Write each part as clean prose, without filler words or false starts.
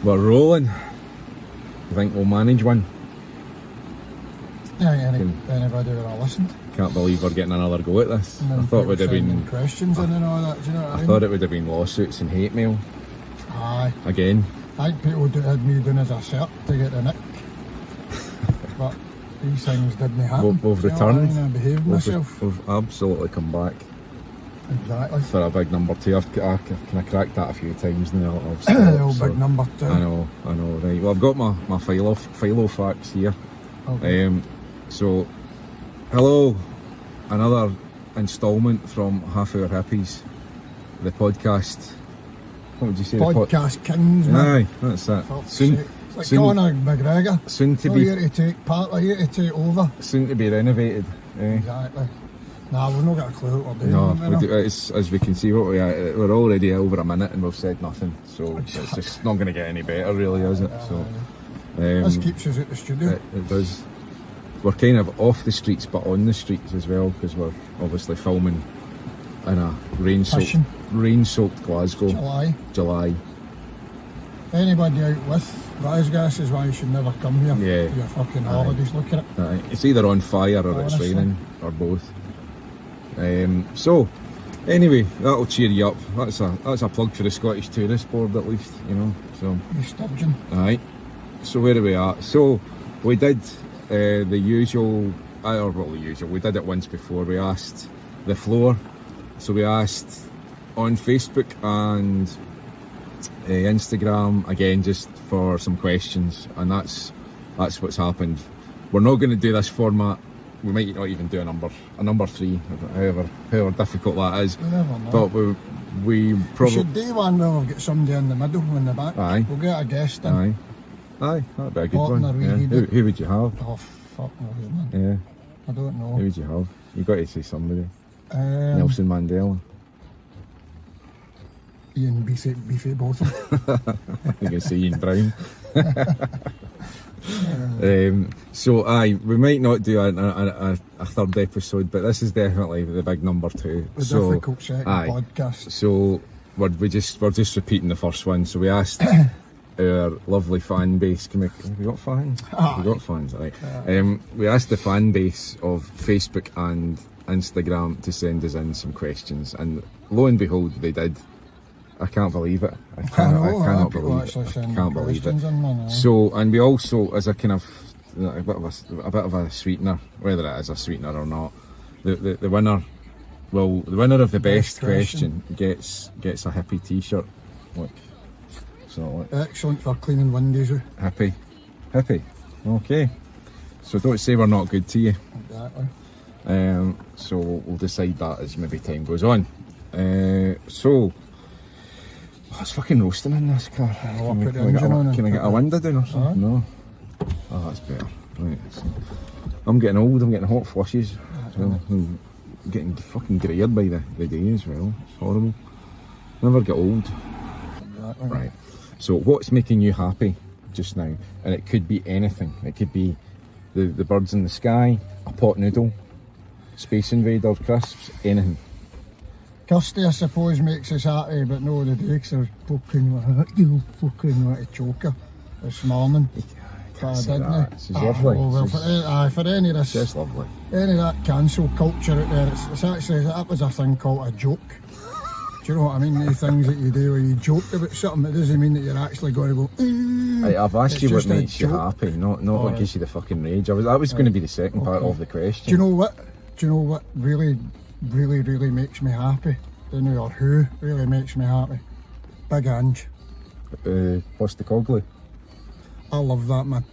We're rolling. I think we'll manage one. Yeah, anybody would have listened. Can't believe we're getting another go at this. And I thought it would have sending been questions in and all that. Do you know what I mean? thought it would have been lawsuits and hate mail. Aye. Again. I think people had me doing as a cert to get the nick. But these things didn't happen. We've returned. I behaved myself. We've absolutely come back. Exactly. For a big number 2. I've kind of cracked that a few times now. The old big number 2. I know, right. Well, I've got my philo facts here. Okay. So, hello, another instalment from Half Hour Hippies, the podcast. What would you say? Podcast kings, man. Aye, that's it. It's like Conor McGregor. Soon to Not be here to take part, or here to take over. Soon to be renovated. Exactly. Nah, we've not got a clue what we're doing. No, as we can see, we're already over a minute and we've said nothing. So it's just not going to get any better, really, is it? So this keeps us at the studio. It does. We're kind of off the streets, but on the streets as well, because we're obviously filming in a rain-soaked Glasgow. July. Anybody out with gas is why you should never come here. Yeah. For your fucking holidays, look at it. It's either on fire or it's raining, or both. So, anyway, that'll cheer you up. That's a plug for the Scottish Tourist Board, at least, you know. So. You sturgeon. Aye. So where are we at? So we did the usual. We did it once before. We asked the floor. So we asked on Facebook and Instagram again, just for some questions, and that's what's happened. We're not going to do this format. We might not even do a number 3, however difficult that is. You never know. But we probably should do one where we've got somebody in the middle, in the back. Aye. We'll get a guest in. Aye, that'd be a good one. Yeah. Who would you have? Oh, fuck knows, man. Yeah. I don't know. Who would you have? You've got to say somebody. Nelson Mandela. Ian Beefy Botham. You can say Ian Brown. So we might not do a third episode, but this is definitely the big number 2. The difficult second podcast. So we're just repeating the first one. So we asked our lovely fan base. Have we got fans? We got fans, right? We asked the fan base of Facebook and Instagram to send us in some questions, and lo and behold, they did. I can't believe it. I cannot believe it. So, and we also, as a kind of a bit of a sweetener, whether it is a sweetener or not, the winner of the best question gets a Hippy t-shirt. Look, so excellent for cleaning windows. Hippy. Okay. So don't say we're not good to you. Exactly. So we'll decide that as maybe time goes on. It's fucking roasting in this car. Can I get a window down or something? No. Oh, that's better. Right. So I'm getting old, I'm getting hot flushes. I'm getting fucking greyed by the day as well. It's horrible. Never get old. Exactly. Right. So what's making you happy just now? And it could be anything. It could be the birds in the sky, a pot noodle, Space Invader crisps, anything. Kirsty, I suppose, makes us happy, but no, the dicks are fucking like a choker this morning. She's lovely. For any of this, she's lovely. Any of that cancel culture out there, it's actually, that was a thing called a joke. Do you know what I mean? The things that you do where you joke about something, it doesn't mean that you're actually going to go. I've asked you what makes you happy, not what gives you the fucking rage. That was going to be the second part of the question. Do you know what really makes me happy? Or who really makes me happy? Big Ange. Postecoglou. I love that man.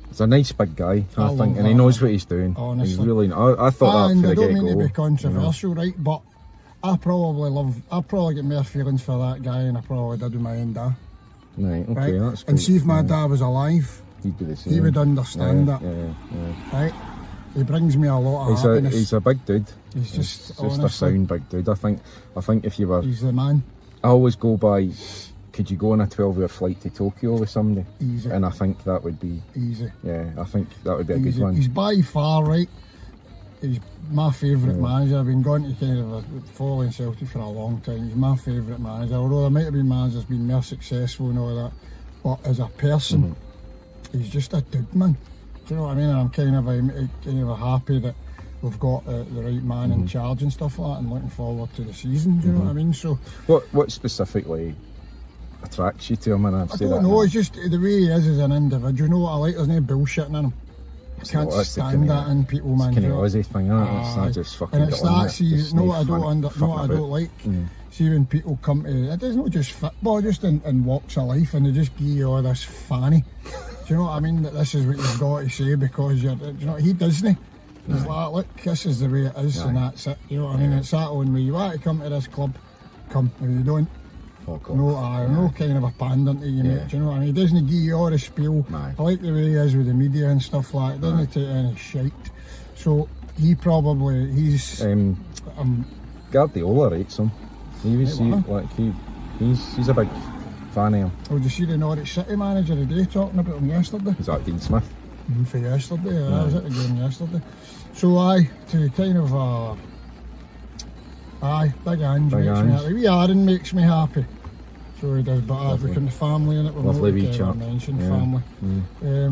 He's a nice big guy, I think, and he knows what he's doing. Honestly. He's really. I thought that from the get-go. I don't mean to be controversial, right? But I probably get more feelings for that guy than I probably did with my own dad. Right. Okay. Right? That's. And see if my dad was alive, he'd be the same. He would understand that. Yeah. Right. He brings me a lot of happiness. He's a big dude. He's just a sound big dude. I think if you were... He's the man. I always go by, could you go on a 12-hour flight to Tokyo with somebody? Easy. And I think that would be... Easy. Yeah, I think that would be a good one. He's by far, right? He's my favourite manager. I've been going to kind of following Celtic for a long time. He's my favourite manager. Although there might have been managers been more successful and all that. but as a person, he's just a dude, man. Do you know what I mean? And I'm kind of happy that we've got the right man in charge and stuff like that, and looking forward to the season. Do you know what I mean? So, what specifically attracts you to him? And I don't know. It's just the way he is as an individual. You know what I like? There's no bullshitting in him. I can't stand that in people, man. It's kind of Aussie thing, isn't it? It's just fucking. And it's that. See, no, I don't like. See, when people come to it, it's not just football, just in walks of life, and they just give you all this fanny. Do you know what I mean? That this is what you've got to say because you're. Do you know he doesn't. He's like, look, this is the way it is, and that's it. You know what I mean? It's that only way you want to come to this club, come. If you don't, no kind of a pandant to you, mate. Do you know what I mean? He doesn't give you all the spiel. I like the way he is with the media and stuff like that. Doesn't take any shite. So he's Guardiola rates him. He's a big fan of him. Oh, did you see the Norwich City manager today talking about him yesterday? Is that Dean Smith? For yesterday, I was at the game yesterday. So to kind of Big Ange makes me happy. Wee Aaron makes me happy. So he does, but looking the family in it. Lovely wee chap. Mentioned family.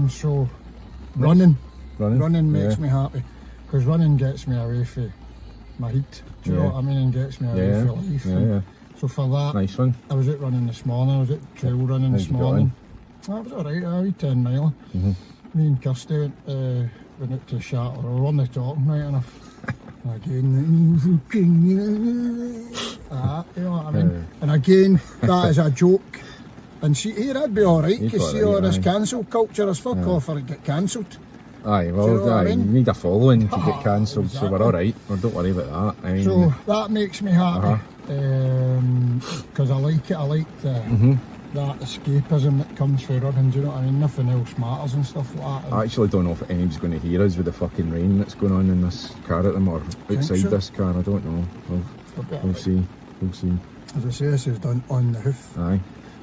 So running makes me happy because running gets me away from my heat. Do you know what I mean? And gets me away from life. So for that, nice one. I was out running this morning. I was out trail running this morning. That was alright. I wee 10 mile. Me and Kirsty went out to Shatter. We were on the talking right enough. Again, you know what I mean? And again, that is a joke. And see, here that'd be alright, because see all this cancel culture, there's fuck off for it get cancelled. Aye, well, you need a following to get cancelled, exactly. So we're alright. Well, don't worry about that. I mean, so that makes me happy. Because I like it, I like the... that escapism that comes through running, do you know what I mean? Nothing else matters and stuff like that. I actually don't know if anybody's going to hear us with the fucking rain that's going on in this car at them or outside this car, I don't know. We'll see. As I say, this is done on the hoof. Aye.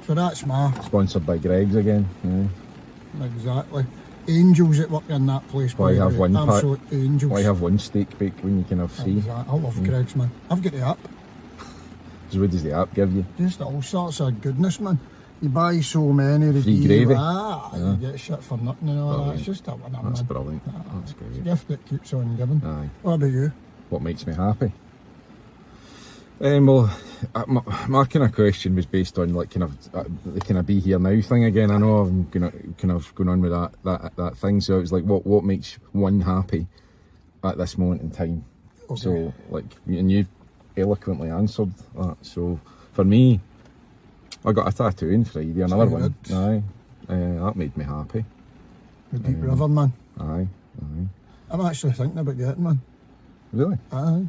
So that's my... Sponsored by Greg's again. Yeah. Exactly. Angels that work in that place. Why have one absolute angels. Why have one steak bake when you can have three? Exactly. I love Greg's, man. I've got the app. So what does the app give you? Just all sorts of goodness, man. You buy so many, free gravy. You get shit for nothing and all that. It's just a winner, That's man. brilliant. That's great. It's a gift that keeps on giving. Aye. What about you? What makes me happy? Well, my kind of question was based on like kind of the kind of be here now thing again. I know I'm gonna kind of going on with that thing. So it was like, what makes one happy at this moment in time? Okay. So like, and you eloquently answered that. So for me, I got a tattoo on Friday, another one. Aye, that made me happy. The Deep River, man. Aye. I'm actually thinking about getting one. Really? Aye.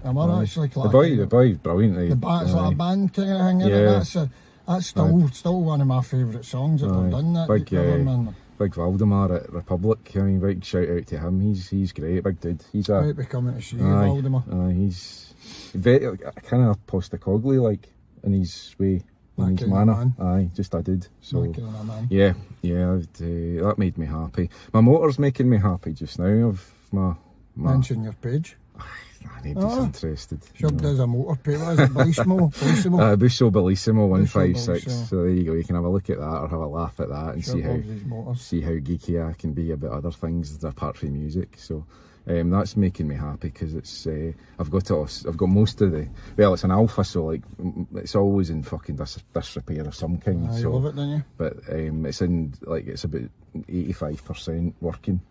I'm actually the boy's brilliant. It's like a band kind of thing. Yeah. That's still one of my favourite songs that they've done. That Big Valdemar at Republic. I mean, big shout out to him. He's great, big dude. He's might be coming to see you, Valdemar. He's very kind of Postacoglu like in his way. In his manner, aye, just I did. So yeah, that made me happy. My motor's making me happy just now. Mention your page. Nobody's interested. Shub does a motor page. What is it? Bellissimo? Busso Bellissimo 156. So there you go. You can have a look at that or have a laugh at that and see how geeky I can be about other things apart from music. So. That's making me happy because it's I've got most of it's an Alpha, so like it's always in fucking disrepair of some kind. You love it, don't you? But it's about 85% working,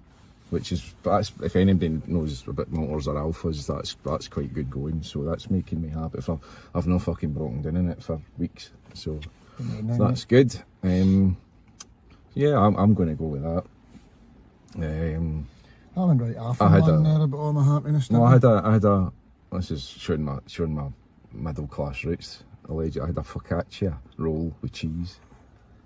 which is if anybody knows about motors or Alphas, that's quite good going. So that's making me happy. If I've not fucking broken down in it for weeks, so that's good. Yeah, I'm going to go with that. I went right off on there about all my happiness. No, I had a. This is showing my middle class roots. Allegedly, I had a focaccia roll with cheese,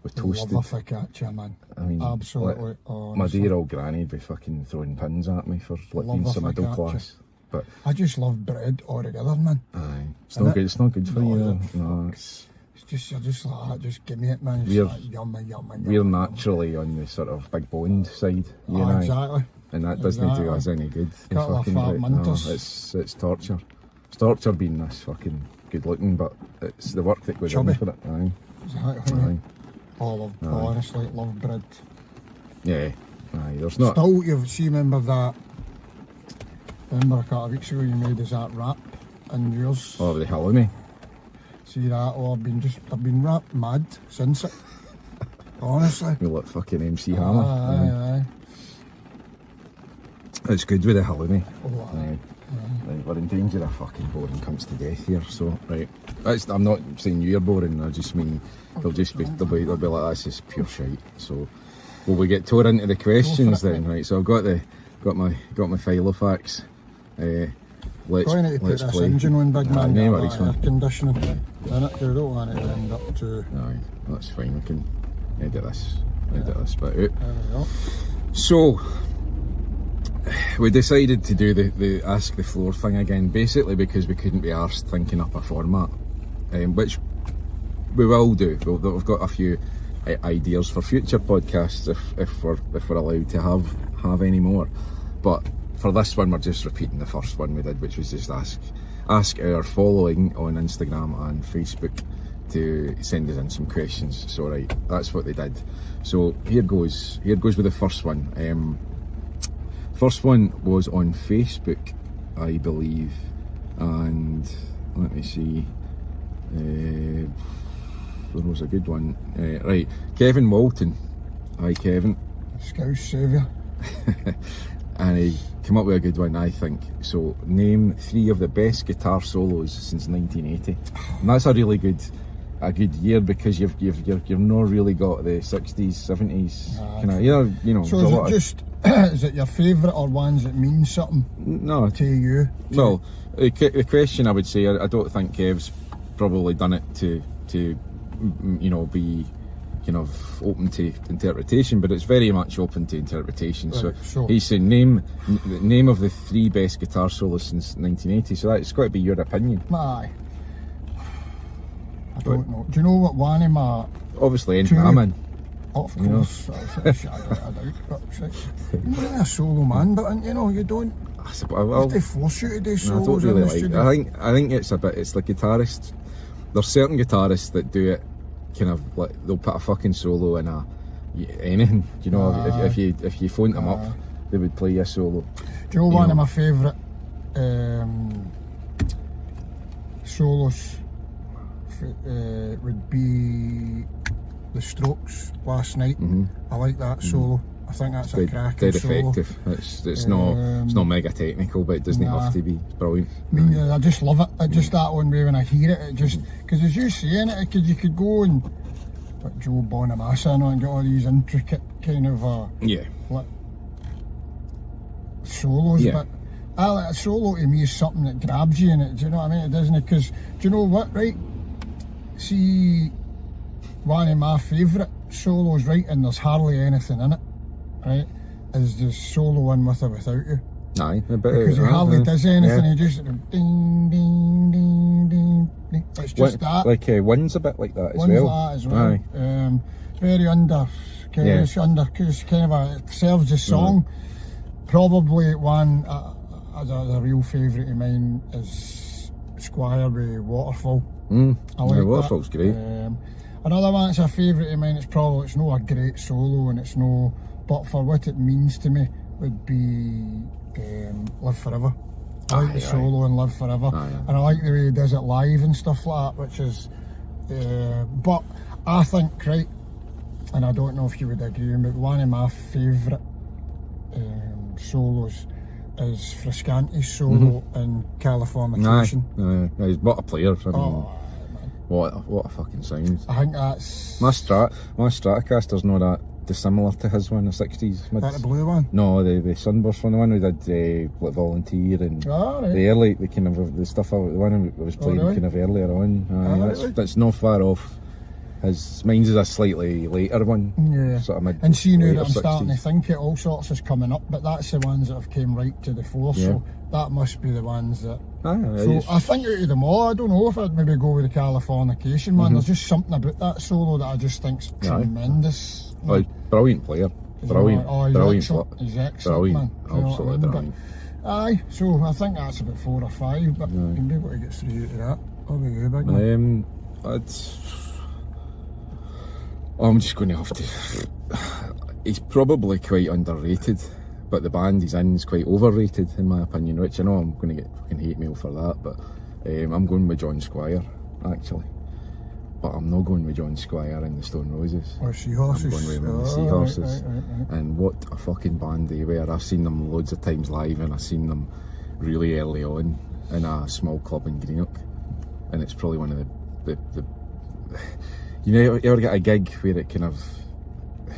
with toasted. Love a focaccia, man. I mean, absolutely. My dear old granny would be fucking throwing pins at me for being so middle class. But I just love bread altogether, man. Aye, it's not good. It's not good for you. No, it's just like that. Just give me it, man. It's like yummy. We're naturally on the sort of big boned side, you know. Exactly. And that doesn't do us any good. It's torture. It's torture being this fucking good looking, but it's the work that goes into it. Aye. Exactly. Honestly, love bread. Yeah, aye, there's not. Still, remember a couple of weeks ago you made us that rap and yours. Oh, the halloumi. See that? Oh, I've been rap mad since it. Honestly. We look fucking MC Hammer. Aye. It's good with the halloumi. Oh, aye. Right, we're in danger of fucking boring cunts to death here, so, right. I'm not saying you're boring, I just mean they'll be like, this is pure shite. So, will we get tore into the questions then? Right, so I've got my file of facts. Let's going to put this play. engine on, big man. No worries, air conditioning. Then it, you don't want it to end up too. Aye, that's fine. We can edit this bit out. There we go. So, we decided to do the Ask the Floor thing again, basically because we couldn't be arsed thinking up a format, which we will do. We've got a few ideas for future podcasts if we're allowed to have any more. But for this one, we're just repeating the first one we did, which was just ask our following on Instagram and Facebook to send us in some questions. So right, that's what they did. So here goes with the first one. First one was on Facebook, I believe, and let me see. There was a good one. Right, Kevin Walton. Hi, Kevin. Scouse saviour. And he came up with a good one, I think. So, name 3 of the best guitar solos since 1980. And that's a really good year because you've not really got the 60s, 70s kind of, you know. So is it just is it your favourite or ones that mean something? No, to you. Well, the question I would say, I don't think Kev's probably done it to be kind of open to interpretation, but it's very much open to interpretation. Right, so he's saying name of the 3 best guitar solos since 1980. So that's got to be your opinion. Aye. I don't know. Do you know what one of my... Obviously, anything I'm in. Of course. I doubt. But you're really a solo man, but you don't... They force you to do solos. I don't really like. I think it's the guitarist. There's certain guitarists that do it kind of like they'll put a fucking solo in anything. Do you know, if you phoned them up, they would play a solo. Do you know one of my favourite solos would be The Strokes, Last Night. I like that solo. I think that's a cracking solo. Dead effective. It's not mega technical, but it doesn't have to be. It's brilliant. I just love it. Just that one way when I hear it, because as you saying it, you could go and put Joe Bonamassa and get all these intricate kind of solos. Yeah. But a solo to me is something that grabs you in it. Do you know what I mean? It doesn't, because do you know what? Right. See, one of my favourite solos, right, and there's hardly anything in it. Right, is the solo one with or without you. Aye, because he hardly does anything. He just ding ding ding ding ding. It's just that. Like Wind's a bit like that as well. Aye. Very under, because kind of it serves the song. Probably one as a real favourite of mine is Squire with Waterfall. I like Waterfall's that. Great. Another one that's a favourite of mine. It's not a great solo, and it's no. But for what it means to me would be Live Forever. I like the solo and Live Forever, and I like the way he does it live and stuff like that, which is but I think, right, and I don't know if you would agree, but one of my favourite solos is Frusciante's solo in Californication. Aye. What a player. What a fucking sound. I think that's my Stratocaster's not that dissimilar to his one in the 60s. Is that the blue one? No, the Sunburst one, the one we did like Volunteer and the early, the kind of the stuff, the one I was playing kind of earlier on. That's not far off. Mine's is a slightly later one. Yeah. Sort of and see now that I'm 60s. starting to think it, all sorts is coming up, but that's the ones that have came right to the fore, so that must be the ones that... I think out of them all, I don't know if I'd maybe go with the Californication one. There's just something about that solo that I just think's tremendous. Brilliant player. Brilliant. He's excellent, man. Absolutely brilliant. Aye, so I think that's about 4 or 5, but you'll be able to get 3 out of that. What about you, big man? I'm just going to have to. He's probably quite underrated, but the band he's in is quite overrated in my opinion, which I know I'm going to get fucking hate mail for that, but I'm going with John Squire actually. But I'm not going with John Squire and the Stone Roses. Or Seahorses. I'm going with him and the Seahorses. Right. And what a fucking band they were. I've seen them loads of times live, and I've seen them really early on in a small club in Greenock. And it's probably one of the you know, you ever get a gig where it kind of,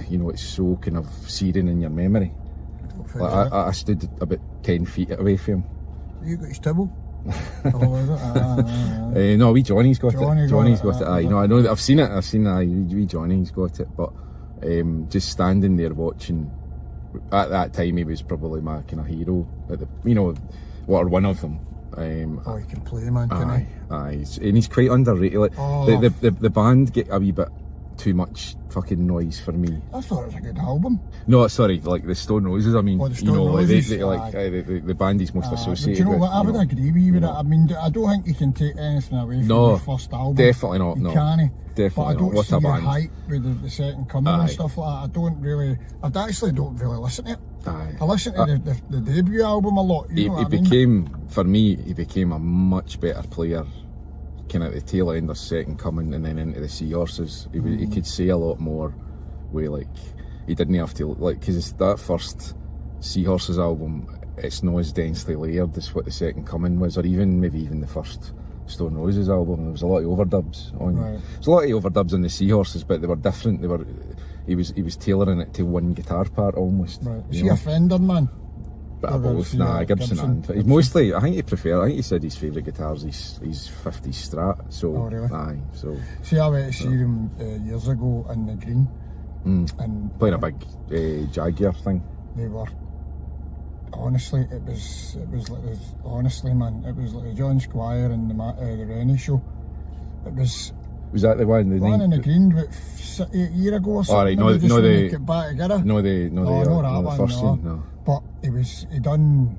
you know, it's so kind of searing in your memory. Like I stood about 10 feet away from him. You got his tibble? Oh, is it? No, wee Johnny's got Johnny it. Johnny's got it. You know, I know that I've seen it. Wee Johnny's got it. But just standing there watching, at that time he was probably my kind of hero. At the, you know, or one of them. Oh, he can play, man, can he? Aye, and he's quite underrated. Like, the band get a wee bit too much fucking noise for me. I thought it was a good album. No, sorry, like the Stone Roses. I mean, the Stone you know, Roses, the band he's most associated but you know with. what? I would agree with you with that. I mean, I don't think you can take anything away from the first album. Definitely not. You no, can't. definitely but I don't not. see your hype with the second coming and stuff like that. I actually don't really listen to it. Aye. I listen to the debut album a lot. You know what I mean? For me, he became a much better player kind of at the tail end of Second Coming and then into the Seahorses. He could say a lot more where, like, he didn't have to, like, because that first Seahorses album, it's not as densely layered as what the Second Coming was, or maybe even the first Stone Roses album. There was a lot of overdubs on. Right. There's a lot of overdubs on the Seahorses, but they were different. He was tailoring it to one guitar part almost. Right. Is he a Fender man? Bit of both. Nah, Gibson. He's mostly. I think he said his favourite guitars is 50s Strat. So. Oh, really? Aye. So. See, I went to see him years ago in the Green. And playing a big Jaguar thing. They were. Honestly, it was like honestly, man, it was like the John Squire and the Rennie show. It was. Was that the one? The one in the Green about 8 years ago or something. All right, no, they get back together. No, the first scene. No. But he done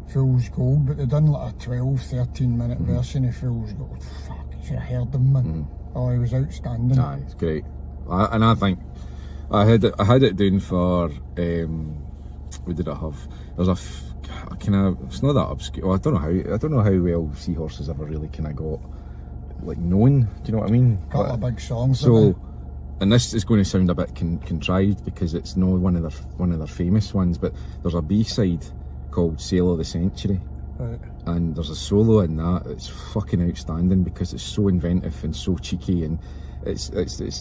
Fool's Gold, but they done like a 12-13 minute version of Fool's Gold. Fuck, you should have heard them, man. Oh, he was outstanding. Aye, it's great. And I think I had it down for what did I have? There's a kind of, it's not that obscure. Well, I don't know how well Seahorses ever really kind of got like known. Do you know what I mean? Got a big songs. So, and this is going to sound a bit contrived because it's not one of their famous ones, but there's a B-side called Sale of the Century. Right. And there's a solo in that that's fucking outstanding because it's so inventive and so cheeky, and it's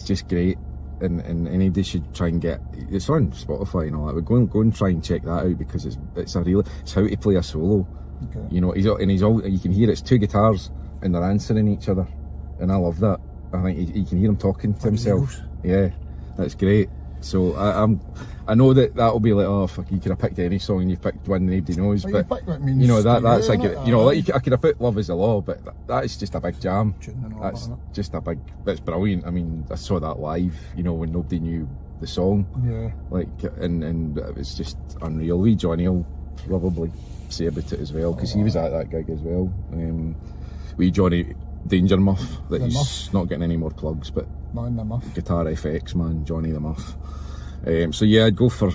just great. And anybody should try and get it's on Spotify and all that. But go and try and check that out because it's how to play a solo. Okay. You know, you can hear it's two guitars and they're answering each other, and I love that. I think you can hear him talking to himself. Yeah, that's great. So I know that'll be like, oh fuck, you could have picked any song and you picked one nobody knows, but you know that's like, you know, like I could have put Love Is the Law, but that is just a big jam. That's just a big, that's brilliant. I mean, I saw that live, you know, when nobody knew the song. Yeah. Like, and it was just unreal. Wee Johnny will probably say about it as well because he was at that gig as well. Wee Johnny Danger Muff, he's not getting any more plugs, but man, the Muff. Guitar FX man, Johnny the Muff. So yeah, I'd go for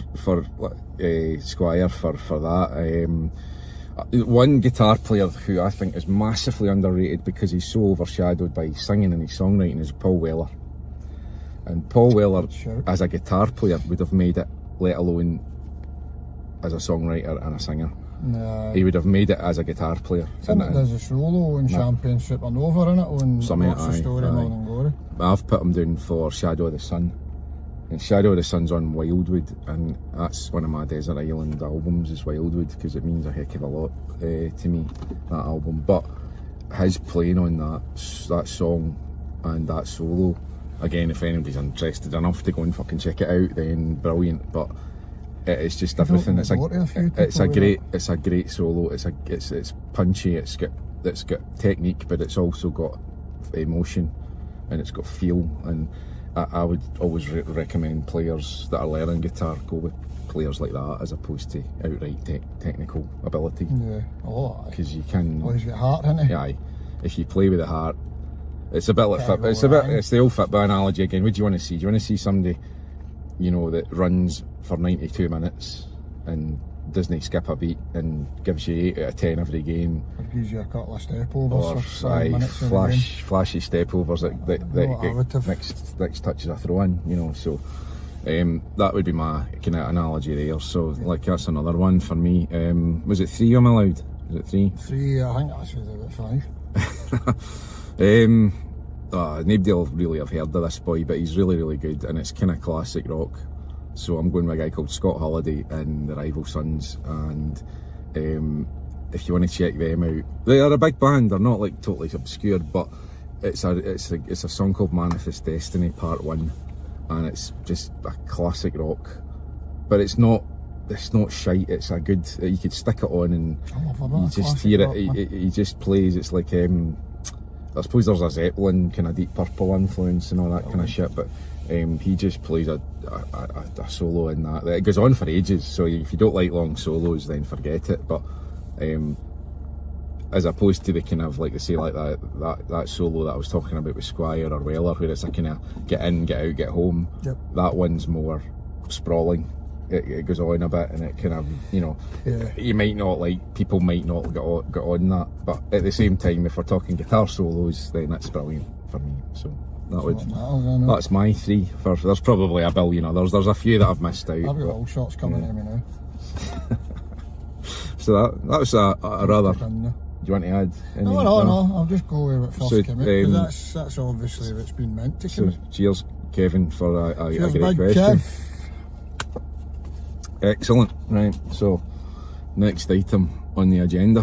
Squire for that. One guitar player who I think is massively underrated because he's so overshadowed by his singing and his songwriting is Paul Weller. And Paul Weller, as a guitar player, would have made it, let alone as a songwriter and a singer. Nah. He would have made it as a guitar player. There's a solo on Champagne Supernova in it, on What's the Story, Morning Glory. I've put him down for Shadow of the Sun. And Shadow of the Sun's on Wildwood, and that's one of my Desert Island albums is Wildwood, because it means a heck of a lot to me, that album. But his playing on that song and that solo, again, if anybody's interested enough to go and fucking check it out, then brilliant. But it's just everything. It's a great solo. It's punchy. It's got technique, but it's also got emotion, and it's got feel. And I would always recommend players that are learning guitar go with players like that as opposed to outright technical ability. Yeah, because you can. Oh, he's got heart, hasn't he? Yeah, if you play with the heart, It's a bit like Fitbit. It's the old Fitbit analogy again. What do you want to see? Do you want to see somebody, you know, that runs for 92 minutes and doesn't skip a beat and gives you 8 out of 10 every game? Or gives you a couple of step overs for 5 minutes every game. Flashy step overs that next touches a throw in, you know. So that would be my kind of analogy there. So like that's another one for me. Was it 3 I'm allowed? Is it 3? 3, I think that's about 5. Nobody will really have heard of this boy, but he's really, really good, and it's kind of classic rock. So I'm going with a guy called Scott Halliday and the Rival Sons, and if you want to check them out, they are a big band. They're not like totally obscure, but it's a song called Manifest Destiny Part 1, and it's just a classic rock. But it's not shite. It's a good. You could stick it on and you just hear it. He just plays. It's like I suppose there's a Zeppelin kind of Deep Purple influence and all that kind of shit, but he just plays a solo in that. It goes on for ages, so if you don't like long solos, then forget it. But as opposed to the kind of, like they say, like that solo that I was talking about with Squire or Weller, where it's a kind of get in, get out, get home. Yep. That one's more sprawling. It goes on a bit, and it kind of, you know, you might not like, people might not get on that, but at the same time, if we're talking guitar solos, then that's brilliant for me. So that's my 3. There's probably a billion others. There's a few that I've missed out. I've got all sorts coming to me now. So that was a rather. Do you want to add anything? No. I'll just go with what first came out, because that's obviously what's been meant to come out. Cheers, Kevin, for a cheers, great question. Kev. Excellent. Right, so next item on the agenda.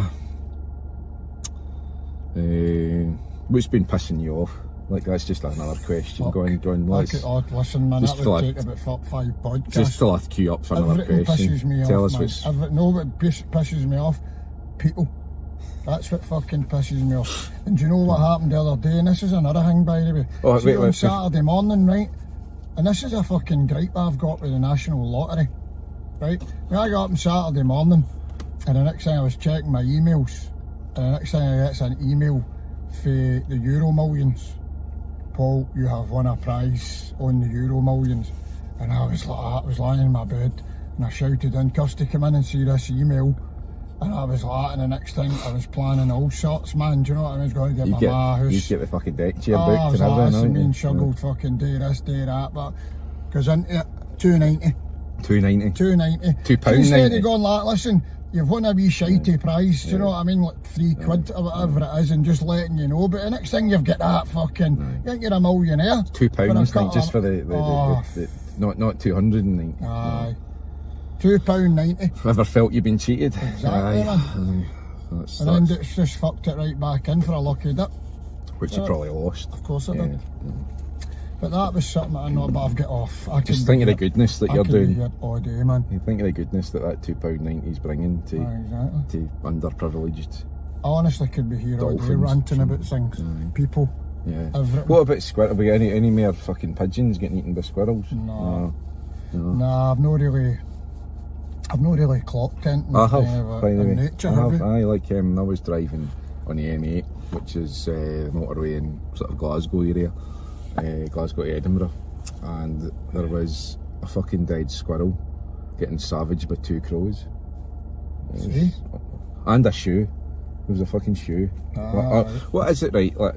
What's been pissing you off? Like, that's just another question. Going. Listen, man, that would take about 5 podcasts. Just till I queue up for another question. Pisses me Tell off, us man. What pisses me off? People. That's what fucking pisses me off. And do you know what happened the other day? And this is another thing, by the way. On Saturday morning, right? And this is a fucking gripe I've got with the National Lottery. Right? When I got up on Saturday morning, and the next thing I was checking my emails, and the next thing I get an email for the Euro Millions. Paul, you have won a prize on the Euro Millions. And I was like, I was lying in my bed, and I shouted in, Kirsty, come in and see this email. And I was like, and the next thing I was planning all sorts, man. Do you know what I mean? I was going to get my house. You get the fucking deck chair booked and everything. I was struggled fucking do this, do that, but goes into it, £2.90. £2.90. £2. Instead of going like, listen, you've won a wee shitey prize, do you know what I mean, like £3 or whatever it is, and just letting you know, but the next thing you've got that fucking, you think you're a millionaire. £2, like, just for the not 290. Aye. £2.90. Ever felt you've been cheated? Exactly, man. And then it's just fucked it right back in for a lucky dip. Which you probably lost. Of course I did. But that was something I know, but I've got off. Just think of the goodness that you're doing. I could be all day, man. You think of the goodness that £2.90 is bringing to underprivileged. I honestly could be here all day ranting about things. People. Yeah. Everything. What about squirrels? Have we got any more fucking pigeons getting eaten by squirrels? No. I've not really clocked into I have, by the way. Nature, I was driving on the M8, which is the motorway in sort of Glasgow area, Glasgow to Edinburgh, and there was a fucking dead squirrel getting savaged by 2 crows. And a shoe. There was a fucking shoe. What is it, right? Like,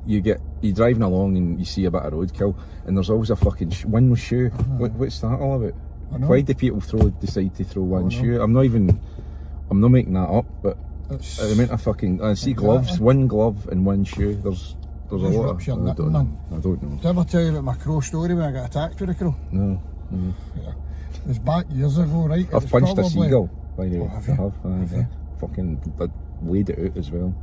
you're driving along and you see a bit of roadkill, and there's always a fucking one shoe. What's that all about? Why do people decide to throw one shoe? I'm not making that up, but I meant I see gloves, one glove and one shoe. There's a lot of. I don't know. Did I ever tell you about my crow story when I got attacked with a crow? No. Yeah. It was back years ago, right? I've punched a seagull, by the way. I have. Fucking laid it out as well.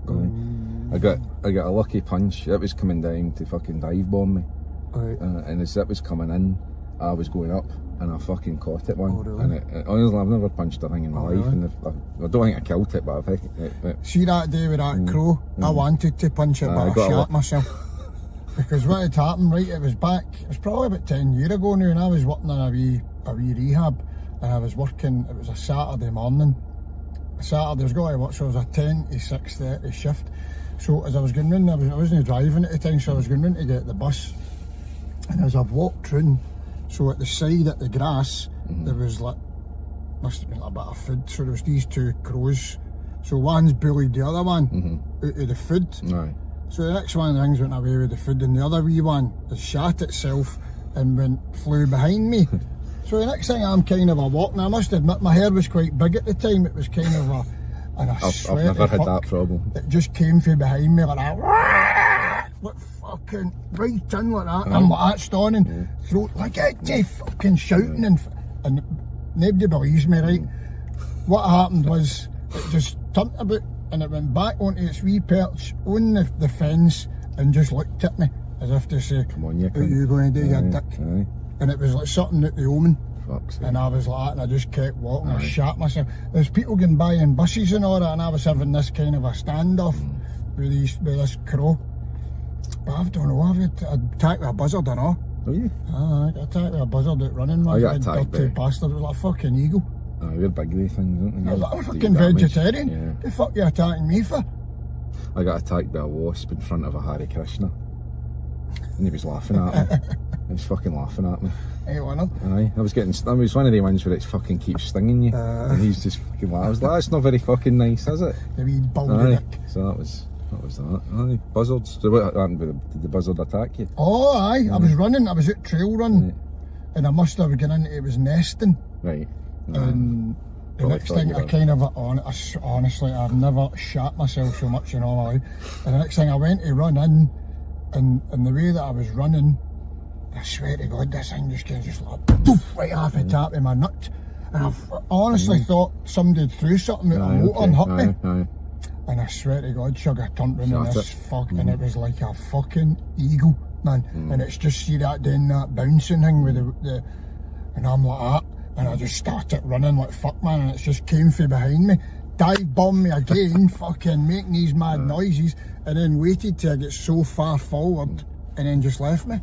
I got a lucky punch. It was coming down to fucking dive bomb me. Right. And as it was coming in, I was going up, and I fucking caught it one. Oh, really? And honestly, I've never punched a thing in my life, and I don't think I killed it, but I think it. See that day with that crow? I wanted to punch it, but I shot myself. Because what had happened, right, it was probably about 10 years ago now, and I was working on a wee rehab, and I was working, it was a Saturday morning. Saturday, I was going to work, so it was a 10 to 6:30 shift. So as I was going round, I wasn't driving at the time, so I was going round to get the bus. And as I've walked round, so at the side at the grass, there was like, must have been like a bit of food. So there was these two crows. So one's bullied the other one out of the food. Right. So the next one of the things went away with the food, and the other wee one has shat itself and flew behind me. So the next thing I'm kind of a walking, I must admit my hair was quite big at the time, it was kind of a, and I've never had that problem. It just came from behind me like that, like fucking right in like that, and I'm like that stunning, throat like it, fucking shouting, and nobody believes me, right? What happened was, it just turned about and it went back onto its wee perch on the fence and just looked at me as if to say, come on, you what are you going to do, you dick? Aye. And it was like something out the omen. Fuck's sake. And I was like that, and I just kept walking. I shat myself. There's people going by in buses and all that, and I was having this kind of a standoff with this crow. But I don't know, I've attacked with a buzzard and all. Oh, you? I got attacked with a buzzard out running, man. I got attacked dirty by... bastard. It was like a fucking eagle. We're big these things, aren't they? I'm a fucking vegetarian. Yeah. The fuck you attacking me for? I got attacked by a wasp in front of a Hare Krishna. And he was laughing at me. He was fucking laughing at me. Hey, one of them. Aye, I was one of the ones where it fucking keeps stinging you. And he's just fucking laughing. I was like, that's not very fucking nice, is it? The wee bulgy dick. So that was that. Aye, buzzards. So what happened did the buzzard attack you? Oh, aye. I was running, I was out trail running. And I must have gone into it was nesting. Right. And the next thing I kind of, honestly, I've never shat myself so much in all my life. And the next thing I went to run in, and the way that I was running, I swear to God, this thing just came just like poof, right off the top of my nut. And I honestly thought somebody threw something out of the motor and hit me. And I swear to God, sugar turned round in this and it was like a fucking eagle, man. And it's just see that doing that bouncing thing with the and I'm like that. And I just started running like fuck, man, and it just came from behind me, dive bombed me again, fucking making these mad noises, and then waited till I get so far forward, and then just left me.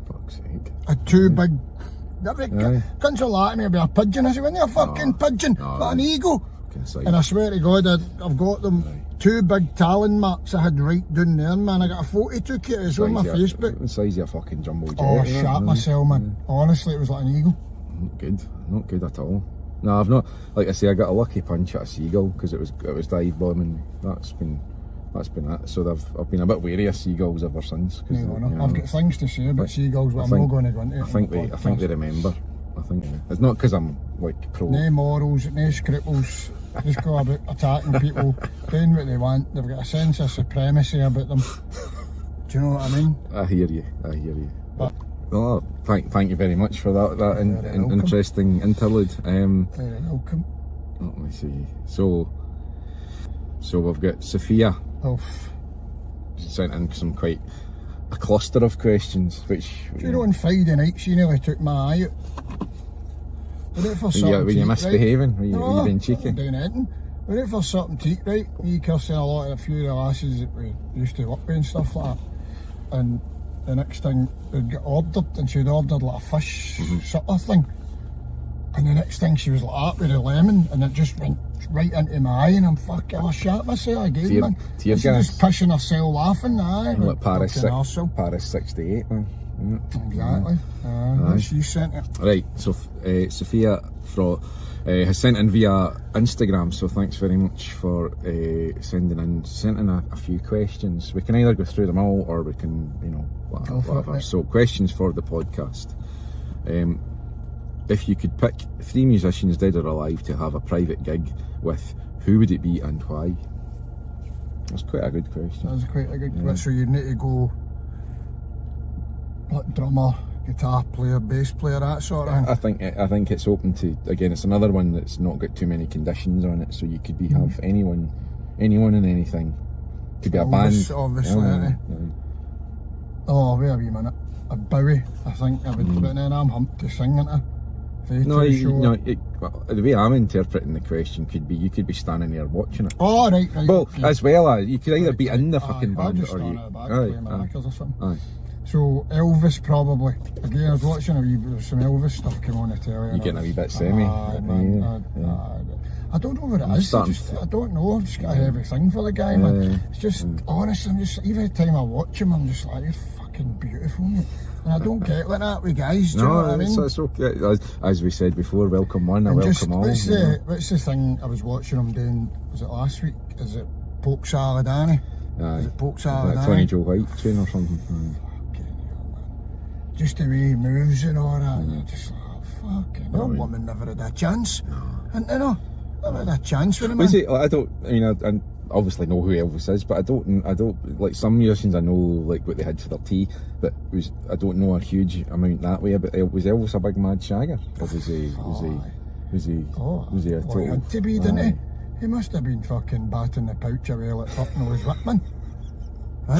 Fuck's sake. A two big, couldn't you laugh at me about a pigeon? I said, when you're a fucking pigeon, but an eagle. And I swear to God, I've got them, two big talon marks I had right down there, man. I got a photo took it, it's on my Facebook. The size of a fucking jumbo jet. Oh, I shat myself, man. Honestly, it was like an eagle. Not good at all. No, I've not. Like I say, I got a lucky punch at a seagull because it was dive bombing. That's been it. So I've been a bit wary of seagulls ever since. I've got things to say about seagulls, but I'm not going to go into it. I think they remember. I think it's not because I'm like pro. No morals, no scruples. Just go about attacking people, doing what they want. They've got a sense of supremacy about them. Do you know what I mean? I hear you. But, oh, thank you very much for that interesting interlude. Very welcome. Let me see. So we've got Sophia. Oh. She sent in a cluster of questions, which... Do you know, on Friday night she nearly took my eye out. We're out for something were you misbehaving? Right? Were you being cheeky? I'm doing anything. We're out for something to eat, right? Me, Kirsten, a few of the lasses that we used to work with and stuff like that. And the next thing we'd get ordered, and she'd ordered like a fish supper thing. And the next thing she was like that with a lemon, and it just went right into my eye, and I shat myself again, man. Tear She's gas. just pissing herself laughing, Like Paris 68, man. Exactly. She sent it. Right, so Sophia has sent in via Instagram, so thanks very much for sending in a few questions. We can either go through them all, or we can, whatever. So questions for the podcast. If you could pick 3 musicians, dead or alive, to have a private gig with, who would it be and why? That's quite a good question. That's quite a good question. So you need to go like drummer, guitar player, bass player, that sort of thing. I think it's open to, again, it's another one that's not got too many conditions on it, so you could have anyone and anything. Could be a band. Obviously, Oh, wait a wee minute. A Bowie, I think I would, but then I'm humped to sing into. The way I'm interpreting the question could be, you could be standing there watching it. Oh, right. Well, as well as, you could either be in the fucking band, or you... or something. So Elvis probably. Again, I was watching some Elvis stuff come on the telly. You're getting a wee bit semi. I don't know what it is. I don't know. I've just got a heavy thing for the guy, man. It's just, honestly, every time I watch him, I'm just like, you're fucking beautiful, mate. And I don't get like that with guys, do you know what I mean? It's okay. As we said before, welcome one, and welcome all. What's the thing I was watching him doing, was it last week? Is it Poke Salad Annie? Is it Poke Salad Annie? 20 Joe White tune or something. Fucking hell, man. Just the way he moves and all that, and you're just like, fucking hell, woman never had a chance. And you know, never had a chance with him. I obviously know who Elvis is, but I don't like some musicians I know like what they had for their tea, but I don't know a huge amount that way. But was Elvis a big mad shagger, or was he a total? He had to be, didn't he? He must have been fucking batting the pouch away like fucking Louis Whitman. You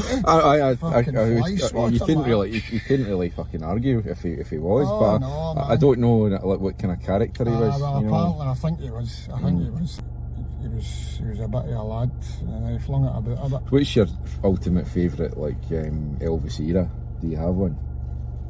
couldn't really fucking argue if he was, but no, I don't know like what kind of character he was. Well, apparently, I think he was. He was a bit of a lad, and he flung it about a bit. What's your ultimate favourite, like, Elvis era? Do you have one?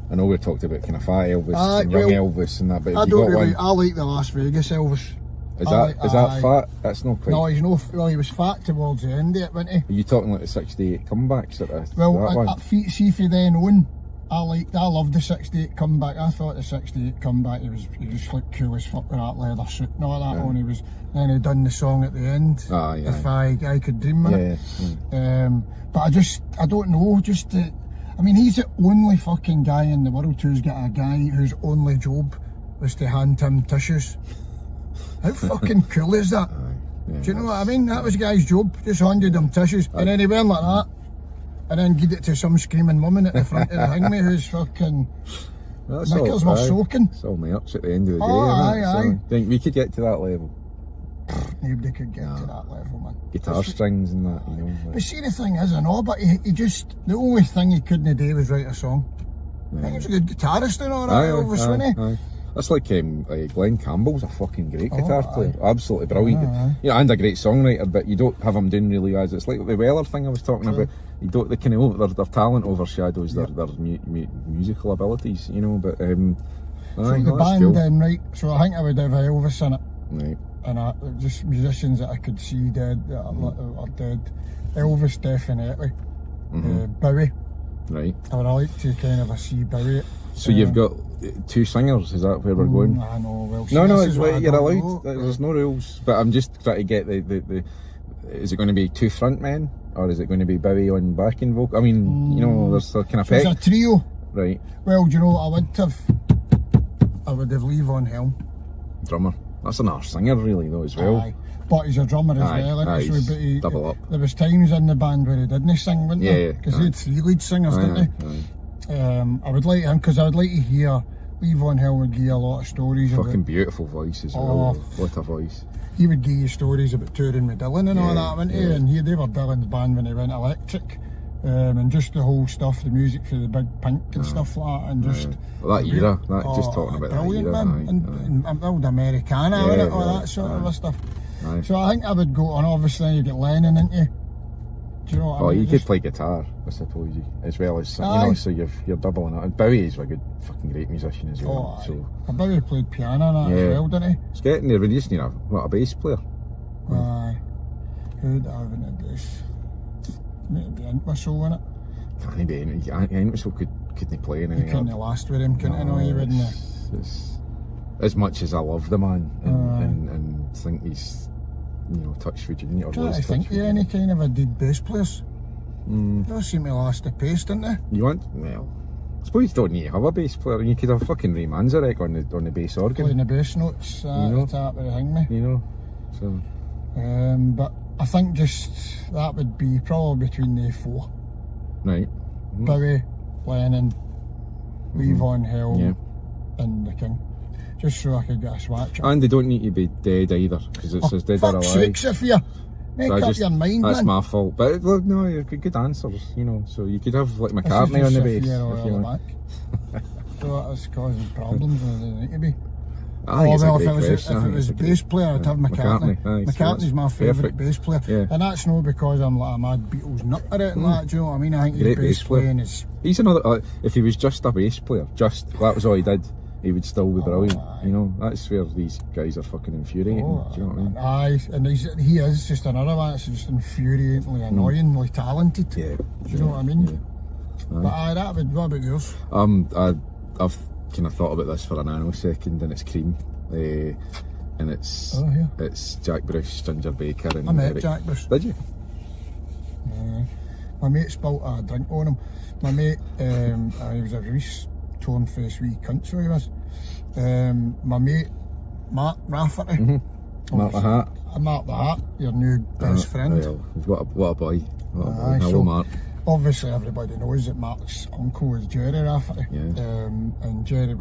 I know we talked about kind of fat Elvis and young Elvis and that, but have you got one? I like the Las Vegas Elvis. Is that fat? That's not quite. No, he's no. Well, he was fat towards the end of it, wasn't he? Are you talking like the '68 comeback sort of? Well, see for then on, I loved the '68 comeback. I thought the '68 comeback, he was like cool as fuck with that leather suit and all that on. Then he done the song at the end. If I could dream it. But I don't know. I mean, he's the only fucking guy in the world who's got a guy whose only job was to hand him tissues. How fucking cool is that? Do you know what I mean? That was the guy's job. Just handed him tissues, and then he went like that, and then gave it to some screaming woman at the front of the hangme who's fucking knickers were soaking. It's all merch at the end of the day. Aye. Think we could get to that level? Nobody could get to that level, man. Guitar strings and that, you know. Like. But see, the thing is, I know, but he just, the only thing he couldn't do was write a song. I think he was a good guitarist and all that, Elvis, wasn't he? That's like Glenn Campbell's a fucking great guitar player, absolutely brilliant. You know, and a great songwriter, but you don't have him doing really as it's like the Weller thing I was talking about. You don't, they kind of their talent overshadows their musical abilities, you know. But so the band then, right? So I think I would have Elvis in it, right? And just musicians that I could see dead that are dead. Elvis definitely. Bowie. Right. I would like to kind of see Bowie. So you've got two singers, is that where we're going? I know, well, no, it's what you're allowed. There's no rules. But I'm just trying to get the is it going to be two front men, or is it going to be Bowie on backing vocal? I mean, you know, there's a kind of It's a trio. Right. Well, do you know what I would have Levon Helm. Drummer. That's an arse singer really though as well. Aye. But he's a drummer as well, isn't he? So double up. There was times in the band where he didn't sing, wasn't there? Because he had three lead singers, didn't he? I would like him, because I would like to hear Levon Helm would give you a lot of stories. Fucking beautiful voice as well. What a voice. He would give you stories about touring with Dylan and all that, wouldn't he? And they were Dylan's band when he went electric. And just the whole stuff, the music for the Big Pink and stuff like that, and just well, that era, just talking about brilliant, that era, man. And old Americana, all that sort of stuff. So I think I would go on. Obviously, you get Lennon, into you. Do you know what I mean? You could play guitar, I suppose, as well as you know. So you're doubling it. And Bowie's a good, fucking great musician as well. Bowie played piano and that as well, didn't he? It's getting there. We just need a bass player. Aye. Who'd have in a bass? Maybe Entwistle in it. Can't he be? Entwistle couldn't play anything. He couldn't last with him, couldn't he? Wouldn't he? As much as I love the man and think he's, you know, touched with Junior. I think they're any kind of a dead bass players. They seem to last the pace, don't they? Well, I suppose you don't need to have a bass player. You could have fucking Ray Manzarek on the bass organ. Playing the bass notes, you know, that would hang me. You know, so. But I think just that would be probably between the four. Right. Bowie, Lennon, Levon Helm, and the King. Just so I could get a swatch. And they don't need to be dead either, because it says dead or alive. Fuck's sakes, if you make up your mind, that's man. my fault. But no, you're good answers, you know. So you could have like McCartney on the bass. If you want. So that's causing problems when they need to be. If it was a bass player, I'd have McCartney. McCartney's my favourite bass player, and that's not because I'm like a mad Beatles nut at it and that. Do you know what I mean? I think his bass playing is. He's another. If he was just a bass player, that was all he did. he would still be brilliant. You know, that's where these guys are fucking infuriating. Do you know what I mean? Aye, and he is just another one that's just infuriatingly, annoyingly talented. Yeah. Do you know what I mean? Yeah. But what about yours? I've kind of thought about this for a nanosecond, and it's Cream. And it's Jack Bruce, Ginger Baker, and I met Eric. Jack Bruce. Did you? My mate spilt a drink on him. My mate, he was a reese torn face wee cunt, so he was. My mate, Mark Rafferty. Mark the Hat. Mark the Hat, your new best friend. Well, what a boy. What a boy. Aye, Hello, so Mark. Obviously, everybody knows that Mark's uncle is Jerry Rafferty. Yeah. And when Jerry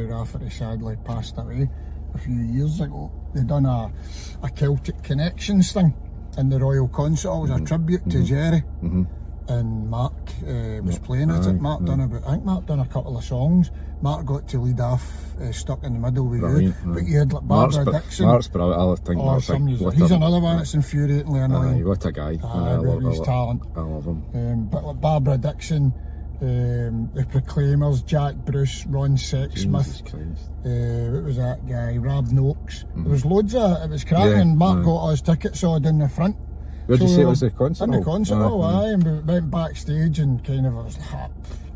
Rafferty sadly passed away a few years ago, they done a Celtic Connections thing in the Royal Concert Hall. It was a tribute to Jerry. And Mark was playing at it. I think Mark done a couple of songs. Mark got to lead off Stuck in the Middle with You, but you had like Barbara Dixon. Mark's brilliant. I think He's another one that's infuriatingly annoying. What a guy. I love his talent. I love him. But like Barbara Dixon, the Proclaimers, Jack Bruce, Ron Sexsmith, what was that guy, Rab Noakes. There was loads of, it was cracking. Mark got us tickets all in the front. Where did you say it was the concert? In the concert hall, and we went backstage and kind of, I was like,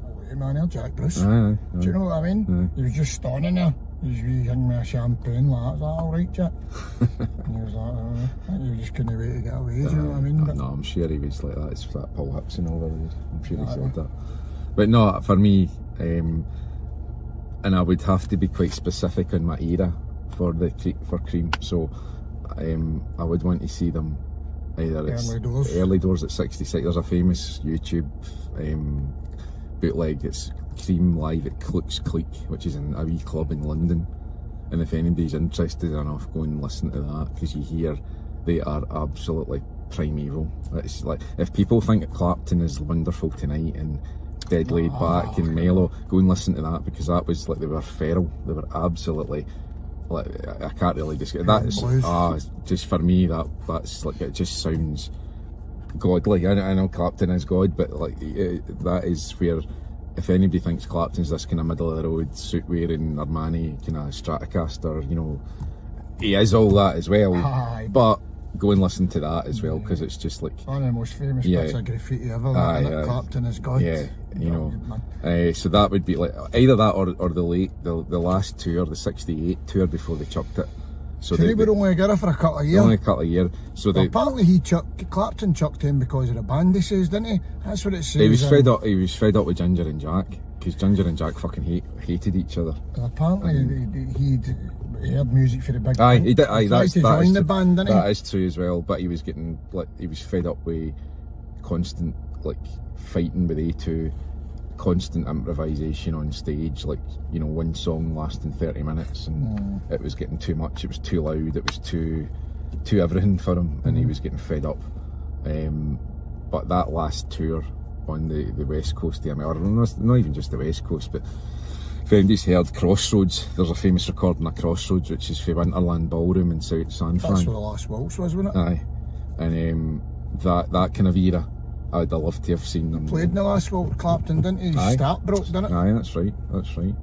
wait a minute, Jack Bruce. Do you know what I mean? He was just standing there. He was giving me a champagne, like, I was like, alright, Jack. And he was like, I think you just couldn't wait to get away, do you know what I mean? No, I'm sure he was like that. It's that Paul Hipson over there. I'm sure he said that. But no, for me, and I would have to be quite specific on my era for Cream. So I would want to see them either early doors at 66. There's a famous YouTube bootleg. It's Cream live at Cluck's Clique, which is in a wee club in London. And if anybody's interested enough, go and listen to that, because you hear they are absolutely primeval. It's like, if people think that Clapton is Wonderful Tonight and dead laid back and mellow, go and listen to that, because that was like, they were feral. They were absolutely, like, I can't really describe that. Is just for me, that's like, it just sounds godly. I know Clapton is God, but like that is where, if anybody thinks Clapton's this kind of middle of the road suit wearing Armani kind of Stratocaster, you know, he is all that as well. But go and listen to that as well, because it's just like one of the most famous bits of graffiti ever. That Clapton is God. Yeah, you know. So that would be like either that or the last tour, the '68 tour before they chucked it. So they were only together for a couple of years. Only a couple of years. So apparently Clapton chucked him because of the band, he says, didn't he? That's what it says. He was fed up. He was fed up with Ginger and Jack, because Ginger and Jack fucking hated each other. And apparently he heard music for the big. Aye, he did. Aye, that's the band, didn't he? That is true as well. But he was getting he was fed up with constant fighting with A2. Constant improvisation on stage, one song lasting 30 minutes, and it was getting too much. It was too loud. It was too everything for him, and he was getting fed up. But that last tour on the west coast of America, not even just the west coast, but if anybody's heard Crossroads, there's a famous recording of Crossroads, which is for Winterland Ballroom in South San Fran. That's where the last waltz was, wasn't it? Aye, and that kind of era, I'd have loved to have seen them. Played in the last waltz, Clapton, didn't he? His start broke, didn't it? Aye, that's right.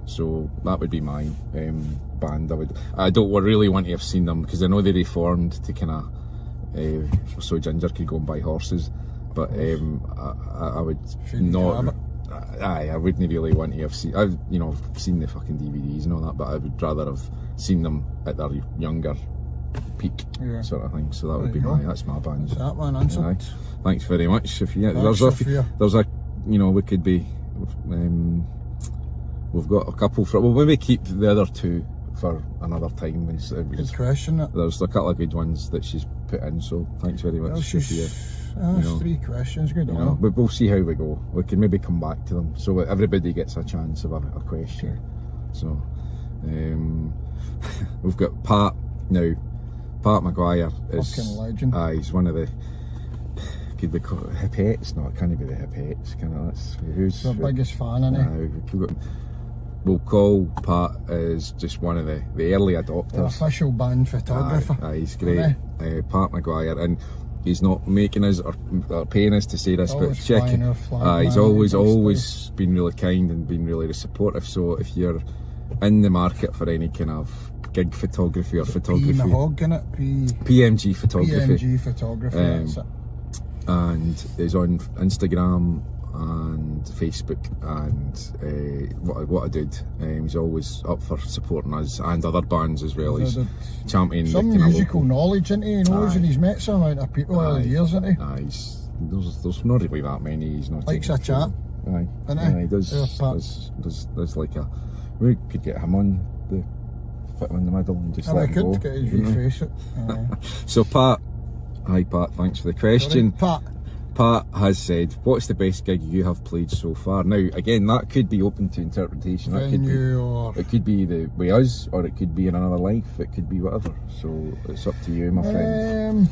So that would be my band. I don't really want to have seen them, because I know they reformed to kind of so Ginger could go and buy horses, but I would not. I wouldn't really want to have seen. I've seen the fucking DVDs and all that, but I would rather have seen them at their younger peak, sort of thing. So that would be that's my band. That's that one answered. Thanks very much. If we could be. We've got a couple we'll maybe keep the other two for another time. Good question. There's a couple of good ones that she's put in, so thanks very much, Sophia. That's 3 questions, good on. We'll see how we go. We can maybe come back to them, so everybody gets a chance of a question. So we've got Pat now. Pat Maguire is fucking legend. He's one of the, could be called Hippettes. No, it can't be the Hippettes. Who's the biggest fan, isn't he? We'll call Pat as just one of the early adopters. The official band photographer. He's great. Pat Maguire, and he's not making us or paying us to say this, but check. He's always been really kind and been really supportive. So if you're in the market for any kind of gig photography or photography. Mahog, innit? PMG photography. PMG photography, that's it. And he's on Instagram and Facebook, and what a dude. He's always up for supporting us and other bands as well. He's championing some musical knowledge, isn't he? He knows, and he's met some amount of people over the years, isn't he? There's not really that many. He's not likes a chat. Aye, he does like a. We could get him on the fit in the middle and just let him go. Get his reface it. So Pat, hi Pat, thanks for the question. Sorry, Pat has said, what's the best gig you have played so far? Now, again, that could be open to interpretation. It could be with us, or it could be in another life. It could be whatever. So it's up to you, my friend.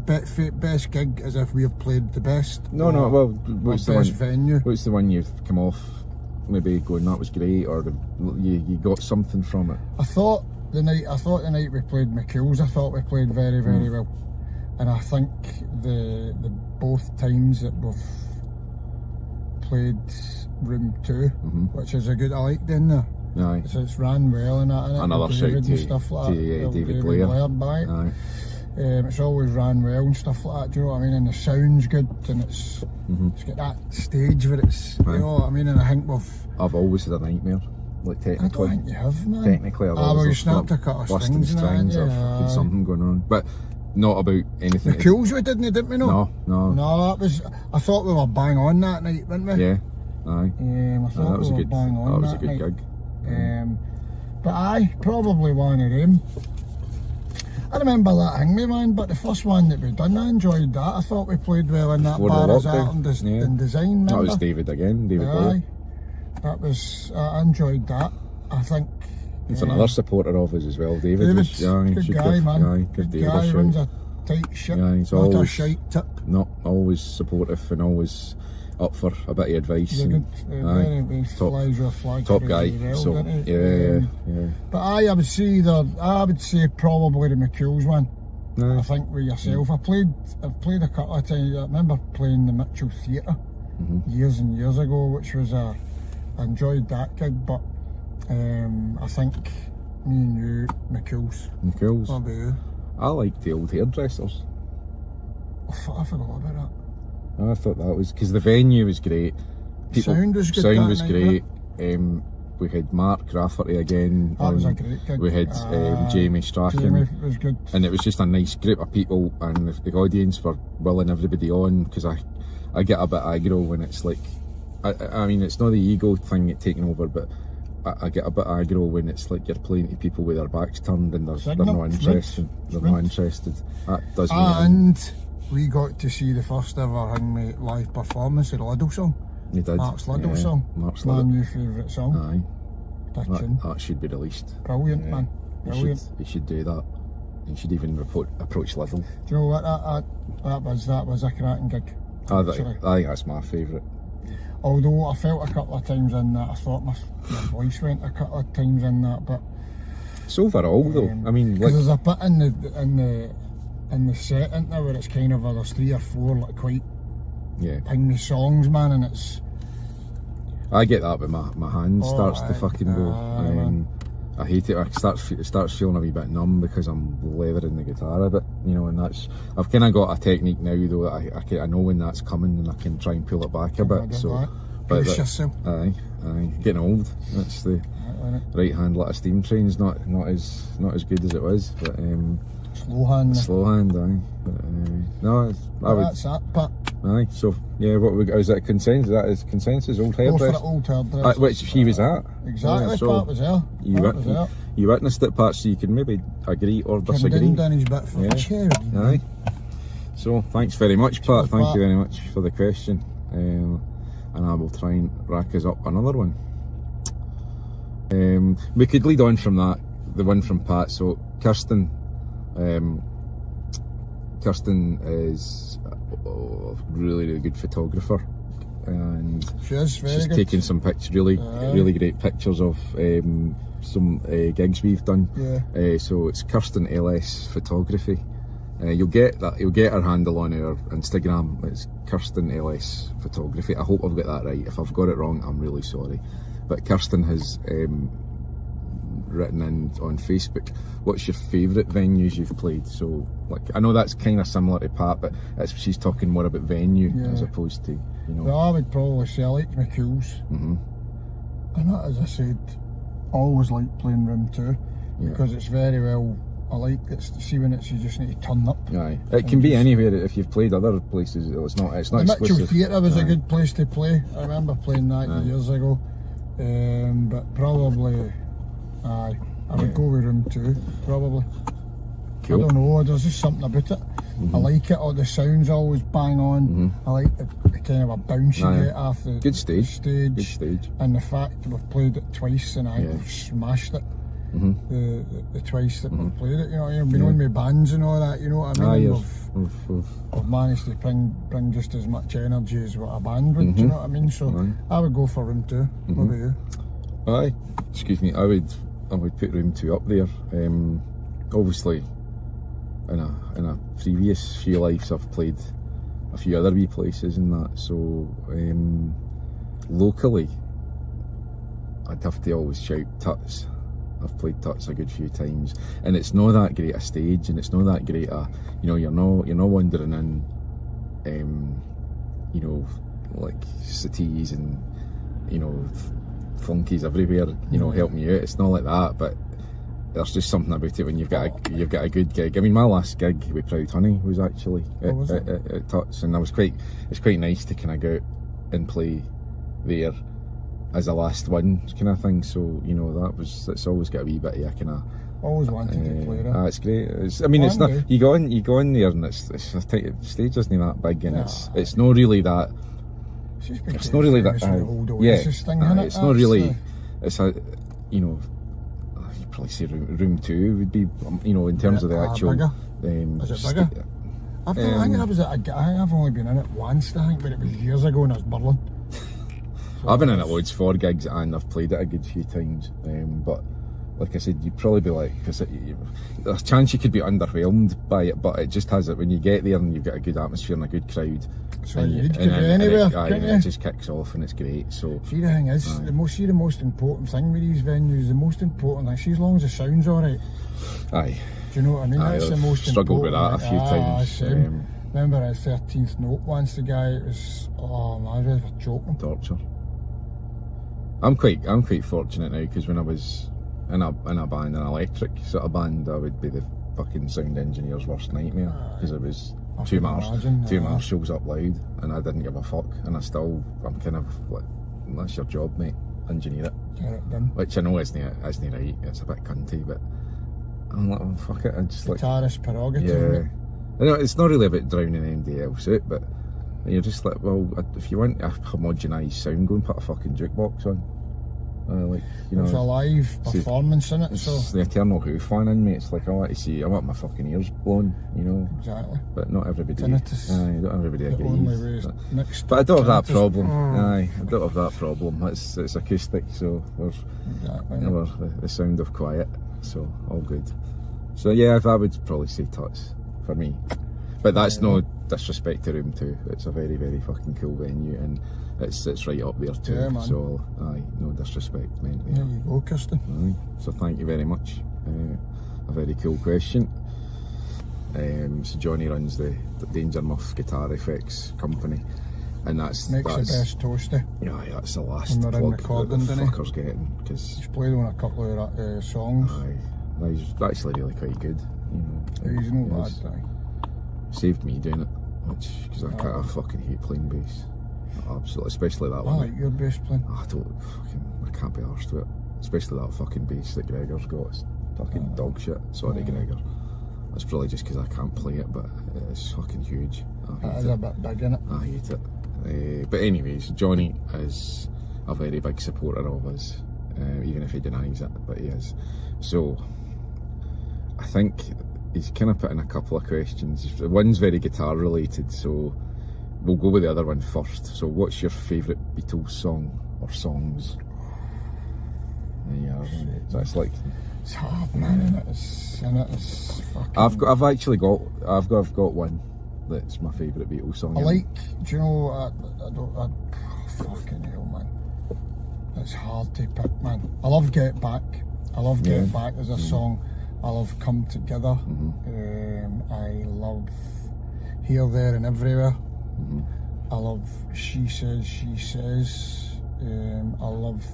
Best gig as if we have played the best? No. Well, what's the best venue? What's the one you've come off? Maybe going, that was great, or you got something from it. I thought the night we played McKill's, I thought we played very, very well. And I think the both times that we've played Room 2, which is a good, I like doing there. Aye. So it's ran well and that. Another shout to stuff like that. David Blair. Aye. It's always ran well and stuff like that, do you know what I mean? And the sound's good, and it's got that stage where it's, you know what I mean? And I think I've always had a nightmare, like technically. I don't think you have, man. Technically, I've always you snapped a couple of strings or fucking something going on. But not about anything. The Kills we didn't we? No. No, that was, I thought we were bang on that night, weren't we? Yeah, aye. I thought that was we were good. bang on that was a good night. gig. But aye, probably one of them. I remember that Hangme, man, but the first one that we done, I enjoyed that. I thought we played well in that bar as art and design, remember? That was David Blair. That was, I enjoyed that. I think he's another supporter of us as well, David. David's good guy, man. Good guy, runs a tight ship, he's not always, a shite tip. No, always supportive and always up for a bit of advice. He's a good, top guy. Well, so yeah. But I would say probably the McKill's one. I think with yourself. I've played a couple of times. I remember playing the Mitchell Theatre years and years ago, which was I enjoyed that gig. But I think me and you, McKill's. What about you? I like the old hairdressers. I forgot about that. I thought that was because the venue was great. Sound was good. Sound was great. We had Mark Rafferty again. That was a great gig. We had Jamie Strachan. Jamie was good. And it was just a nice group of people, and the audience were willing everybody on, because I get a bit aggro when it's like, I mean, it's not the ego thing taking over, but I get a bit aggro when it's like you're playing to people with their backs turned and they're not interested. That does me. And we got to see the first ever Hangmate live performance of the Liddell song. You did. Mark's Liddell song. My new favourite song. Aye. That should be released. Brilliant, man. Brilliant. He should do that. He should even approach Liddell. Do you know what? That was a cracking gig. I think that's my favourite. Although I felt a couple of times in that, I thought my voice went a couple of times in that, but it's overall though. I mean, because there's a bit in the set, isn't there, where it's kind of there's 3 or 4 like quite pingy songs, man, and it's. I get that, but my hand starts to fucking go. I hate it. It starts feeling a wee bit numb because I'm leathering the guitar a bit, you know. And I've kind of got a technique now though. I know when that's coming, and I can try and pull it back a bit. So, push yourself. Aye, getting old. That's the right hand like a steam train's not as good as it was, but slow hand. Aye. But, no, that's that. But aye. So yeah, is that consensus? That is consensus. Old hairdress. Old hairdress. Which he was at. Exactly. So Pat was there. You witnessed it, Pat, so you can maybe agree or disagree. Done his bit for charity. Aye. So thanks very much, Pat. Thank you very much for the question. And I will try and rack us up another one. We could lead on from that, the one from Pat. So Kirsten is a really good photographer, and she's taken some pictures, really great pictures of some gigs we've done. So it's Kirsten LS Photography, You'll get her handle on our Instagram. It's Kirsten LS Photography. I hope I've got that right. If I've got it wrong, I'm really sorry. But Kirsten has written in on Facebook, what's your favourite venues you've played? So, like, I know that's kind of similar to Pat, but she's talking more about venue as opposed to, Well, I would probably say I like McCool's. And that, as I said, I always like playing Room 2 because it's very well. I like it. See when you just need to turn up. Aye, it can be anywhere. If you've played other places, it's not the exclusive. Mitchell Theatre was a good place to play. I remember playing that years ago. But probably, I would go with Room 2, probably. Cool. I don't know, there's just something about it. I like it, or the sound's always bang on. I like the kind of a bounce you get off the stage. Good stage. And the fact that we've played it twice and I've smashed it. The twice that we've played it, I've been on with bands and all that, you know what I mean? We've managed to bring just as much energy as what a band would, do you know what I mean? So I would go for Room 2. What about you? Aye, excuse me, I would put Room 2 up there. Obviously, in a previous few lives, I've played a few other wee places and that. So locally, I'd have to always shout Tuts. I've played Tuts a good few times, and it's not that great a stage, and it's not that great a, you're not wandering in, like cities and flunkies everywhere, help me out. It's not like that, but there's just something about it when you've got a good gig. I mean, my last gig with Proud Honey was actually at Tuts, and it's quite nice to kind of go out and play there as a last one kind of thing. So it's always got a wee bit of a kind of always wanted to play that. It's great. It's not, you go in there and it's a tight stage, isn't that big, and it's not really that. It's not really that. It's not really. It's a you'd probably say room 2 would be in terms of the actual. Is it bigger? I've only been in it once, I think, but it was years ago and I was Berlin. I've been in it loads for gigs and I've played it a good few times, but like I said, you'd probably be like, because there's a chance you could be underwhelmed by it, but it just has it when you get there and you've got a good atmosphere and a good crowd. So you could be anywhere, it just kicks off and it's great. So see, the thing is, the most important thing with these venues, the most important thing, see, as long as the sound's alright. Aye. Do you know what I mean? That's the most struggled important. Struggled with that a few times. Remember at 13th Note once, the guy, it was, I was joking. Torture. I'm quite fortunate now, because when I was in a band, an electric sort of band, I would be the fucking sound engineer's worst nightmare, because it was two marshals up loud, and I didn't give a fuck, and I'm kind of like, that's your job, mate, engineer it. Get it done. Which I know isn't right, it's a bit cunty, but I'm like, oh, fuck it, I just like... Guitarist prerogative. Yeah. I know, it's not really about drowning anybody else out, but you're just like, well, if you want a homogenised sound, go and put a fucking jukebox on. There's a live performance in it, so... It's the eternal Who fan in me. It's like, I want my fucking ears blown, Exactly. But not everybody... Tinnitus. Not everybody agrees. Only way next but I don't have that problem. I don't have that problem. It's acoustic, so there's the sound of quiet, so all good. So yeah, I would probably say Tuts for me. But that's no disrespect to Room 2. It's a very, very fucking cool venue, and it's right up there too. Yeah, man. So no disrespect meant there. There you go, Kirsten. So thank you very much. A very cool question. So Johnny runs the Danger Muff Guitar Effects company, and that's the best toasty. Yeah, that's the last plug that the fucker's getting, because he's played on a couple of songs. He's actually really quite good. He's no bad thing. Saved me doing it, because I fucking hate playing bass. Absolutely, especially that one. I like your bass playing. I can't be arsed with it. Especially that fucking bass that Gregor's got. It's fucking dog shit. Sorry, Gregor. It's probably just because I can't play it, but it's fucking huge. It is a bit big, innit? I hate it. But anyways, Johnny is a very big supporter of us, even if he denies it, but he is. So, I think he's kind of put in a couple of questions. One's very guitar related, so we'll go with the other one first. So what's your favourite Beatles song or songs? Yeah, that's like... It's hard, man, and it's fucking... I've actually got one that's my favourite Beatles song. I like, do you know, fucking hell, man. It's hard to pick, man. I love Get Back. I love Get Back as a song. I love Come Together. I love Here, There and Everywhere. I love She Says, She Says. I love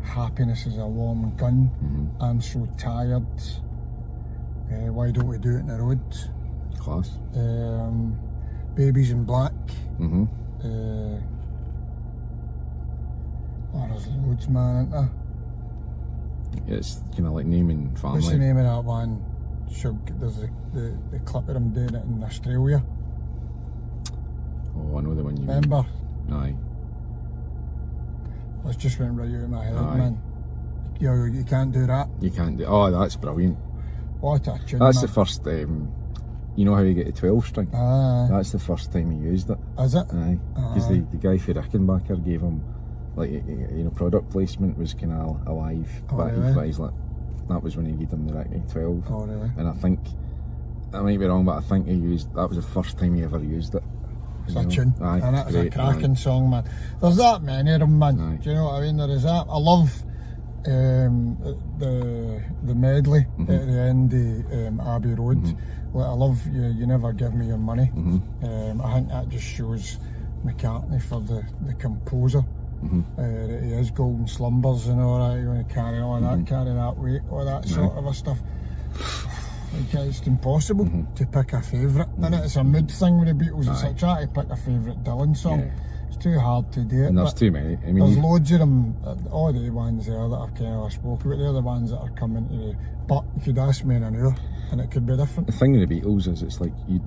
Happiness Is a Warm Gun. I'm So Tired. Why Don't We Do It in the Road? Class. Babies in Black. There's loads, man, isn't there? It's kind of like naming family. What's the name of that one? There's the clip of them doing it in Australia. Oh, I know the one you Remember? mean. Aye. It just went right out of my head, man. You can't do that. You can't do. Oh, that's brilliant. What a tune, That's man. the first. You know how you get a 12 string? That's the first time he used it. Is it? Aye. Because the guy for Rickenbacker gave him, like, you know, product placement was kind of alive. But really? he's like, that was when he gave him the Ricky 12. Oh, really? And I think, I might be wrong, but I think that was the first time he ever used it. It's a tune. Aye, And it's great, a cracking song, man. There's that many of them, man. Aye. Do you know what I mean? There is that. I love the medley at the end of Abbey Road. Like, I love You Never Give Me Your Money. I think that just shows McCartney for the composer. That he is Golden Slumbers and all that. You want to carry all that, carry that weight, all that sort of stuff. Like, it's impossible to pick a favourite, and it's a mood thing with the Beatles. It's like trying to pick a favourite Dylan song. It's too hard to do it. And there's too many. I mean, there's loads of them. All the ones there that I've kind of spoken about, they're the ones that are coming to the. But you could ask me in an hour, and it could be different. The thing with the Beatles is, it's like you,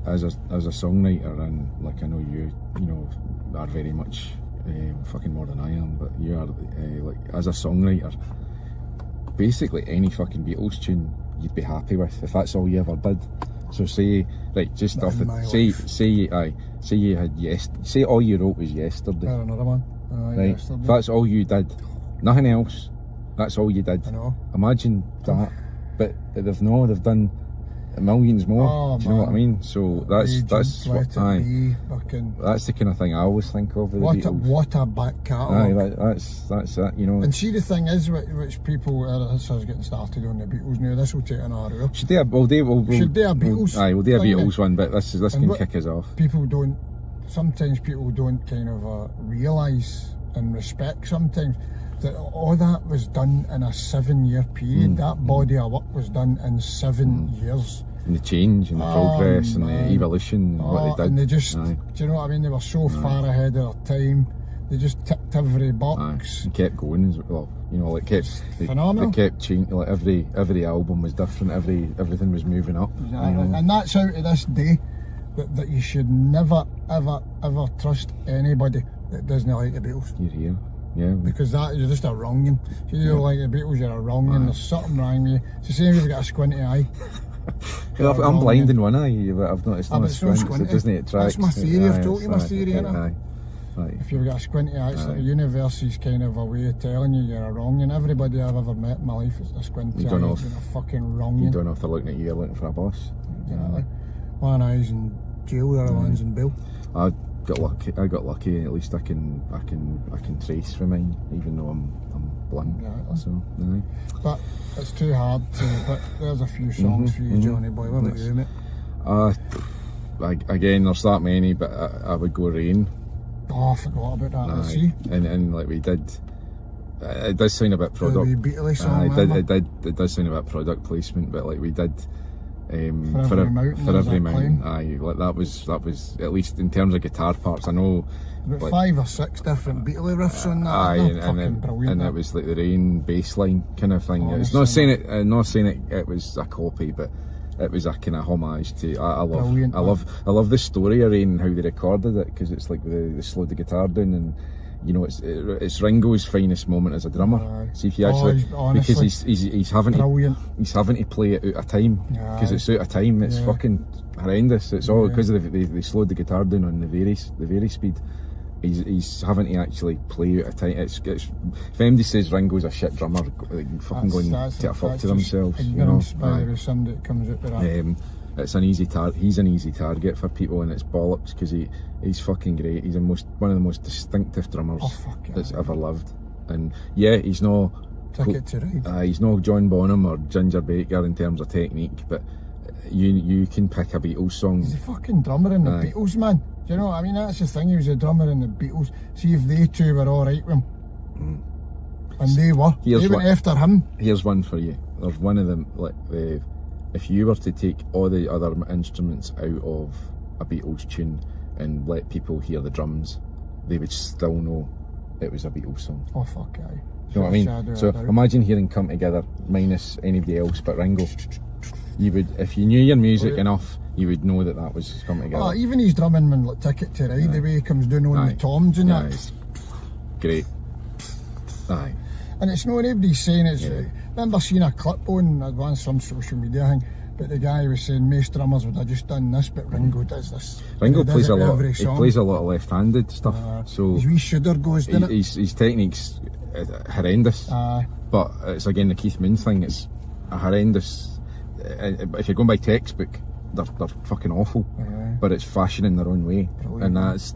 as a songwriter, and like I know you know, are very much fucking more than I am, but you are like as a songwriter. Basically, any fucking Beatles tune you'd be happy with if that's all you ever did. So say, right, just off the say you had say all you wrote was Yesterday. Another one. Right, Yesterday. if that's all you did, nothing else. That's all you did. I know. Imagine that, but they've done millions more. Do you know what I mean? So that's what, that's the kind of thing I always think of with the Beatles. What a back catalogue. That's it, you know. And see, the thing is, which people this is getting started on the Beatles now. This will take an hour. Should do a Beatles. We'll do a Beatles one, but this can kick us off. Sometimes people don't kind of realise and respect sometimes that all that was done in a 7-year period. That body of work was done in 7 years. And the change and the progress and the evolution and what they did. And they just, do you know what I mean? They were so far ahead of their time. They just ticked every box. And kept going as well. You know, like phenomenal. They kept changing. Like every album was different. Everything was moving up. Exactly. You know? And that's out to this day that you should never, ever, ever trust anybody that doesn't like the Beatles. You're here. Yeah. Because you're just a wrongin'. If you don't like the Beatles, you're a wrongin'. There's something wrong with you. It's the same if you've got a squinty eye. I'm blind in one eye, but I've not. It's not a squint. It doesn't attract. That's my theory. I've told you my theory, innit? Right. If you've got a squinty eye, it's like the universe is kind of a way of telling you you're a wrongin'. Everybody I've ever met in my life is a squinty eye. You're a fucking wrongin'. You don't know if they're looking at you, you're looking for a boss. Exactly. One eye's in jail, the other one's in bail. I got lucky. At least I can trace for mine, even though I'm blind. Exactly. So, but it's too hard to. But there's a few songs for you, Johnny boy. What about you, mate? Again, there's that many, but I would go Rain. Oh, I forgot about that. See, and like we did. It does sound a bit product. The Beetle song, it does sound a bit product placement, but like we did. For every mountain, aye, like that was at least in terms of guitar parts. I know about 5 or 6 different Beatle riffs on that. Aye, and it was like the Rain bass line kind of thing. It's not saying it was a copy, but it was a kind of homage to. I love the story of Rain and how they recorded it, because it's like they slowed the guitar down, and you know it's Ringo's finest moment as a drummer. See if you actually, because he's having to play it out of time, because it's out of time. It's fucking horrendous. It's all because they slowed the guitar down on the very speed. he's having to actually play out a time. It's if anybody says Ringo's a shit drummer, like, fucking going to a fuck to themselves. You know, by the somebody that comes out with that. It's an easy he's an easy target for people, and it's bollocks because he's fucking great. He's one of the most distinctive drummers that's ever lived. And yeah, he's no Ticket to Ride. He's no John Bonham or Ginger Baker in terms of technique, but you can pick a Beatles song. He's a fucking drummer in the Beatles, man. Do you know what I mean? That's the thing. He was a drummer in the Beatles. See if they two were all right with him. And they were. They went after him. Here's one for you. There's one of them, like if you were to take all the other instruments out of a Beatles tune and let people hear the drums, they would still know it was a Beatles song. Oh fuck, aye. You know what I mean? So imagine hearing Come Together minus anybody else but Ringo. You would, if you knew your music enough, you would know that was Come Together. Oh, even his drumming when like Ticket to Ride, the way he comes down on the toms and that. Great. Aye. And it's not anybody's saying it's. I remember seeing a clip on some social media thing, but the guy was saying most drummers would have just done this, but Ringo does this. Ringo plays a lot. He plays a lot of left-handed stuff. So his wee shudder goes, doesn't it? His technique's horrendous. But it's again the Keith Moon thing. It's a horrendous. If you're going by textbook, they're fucking awful. But it's fashion in their own way, and that's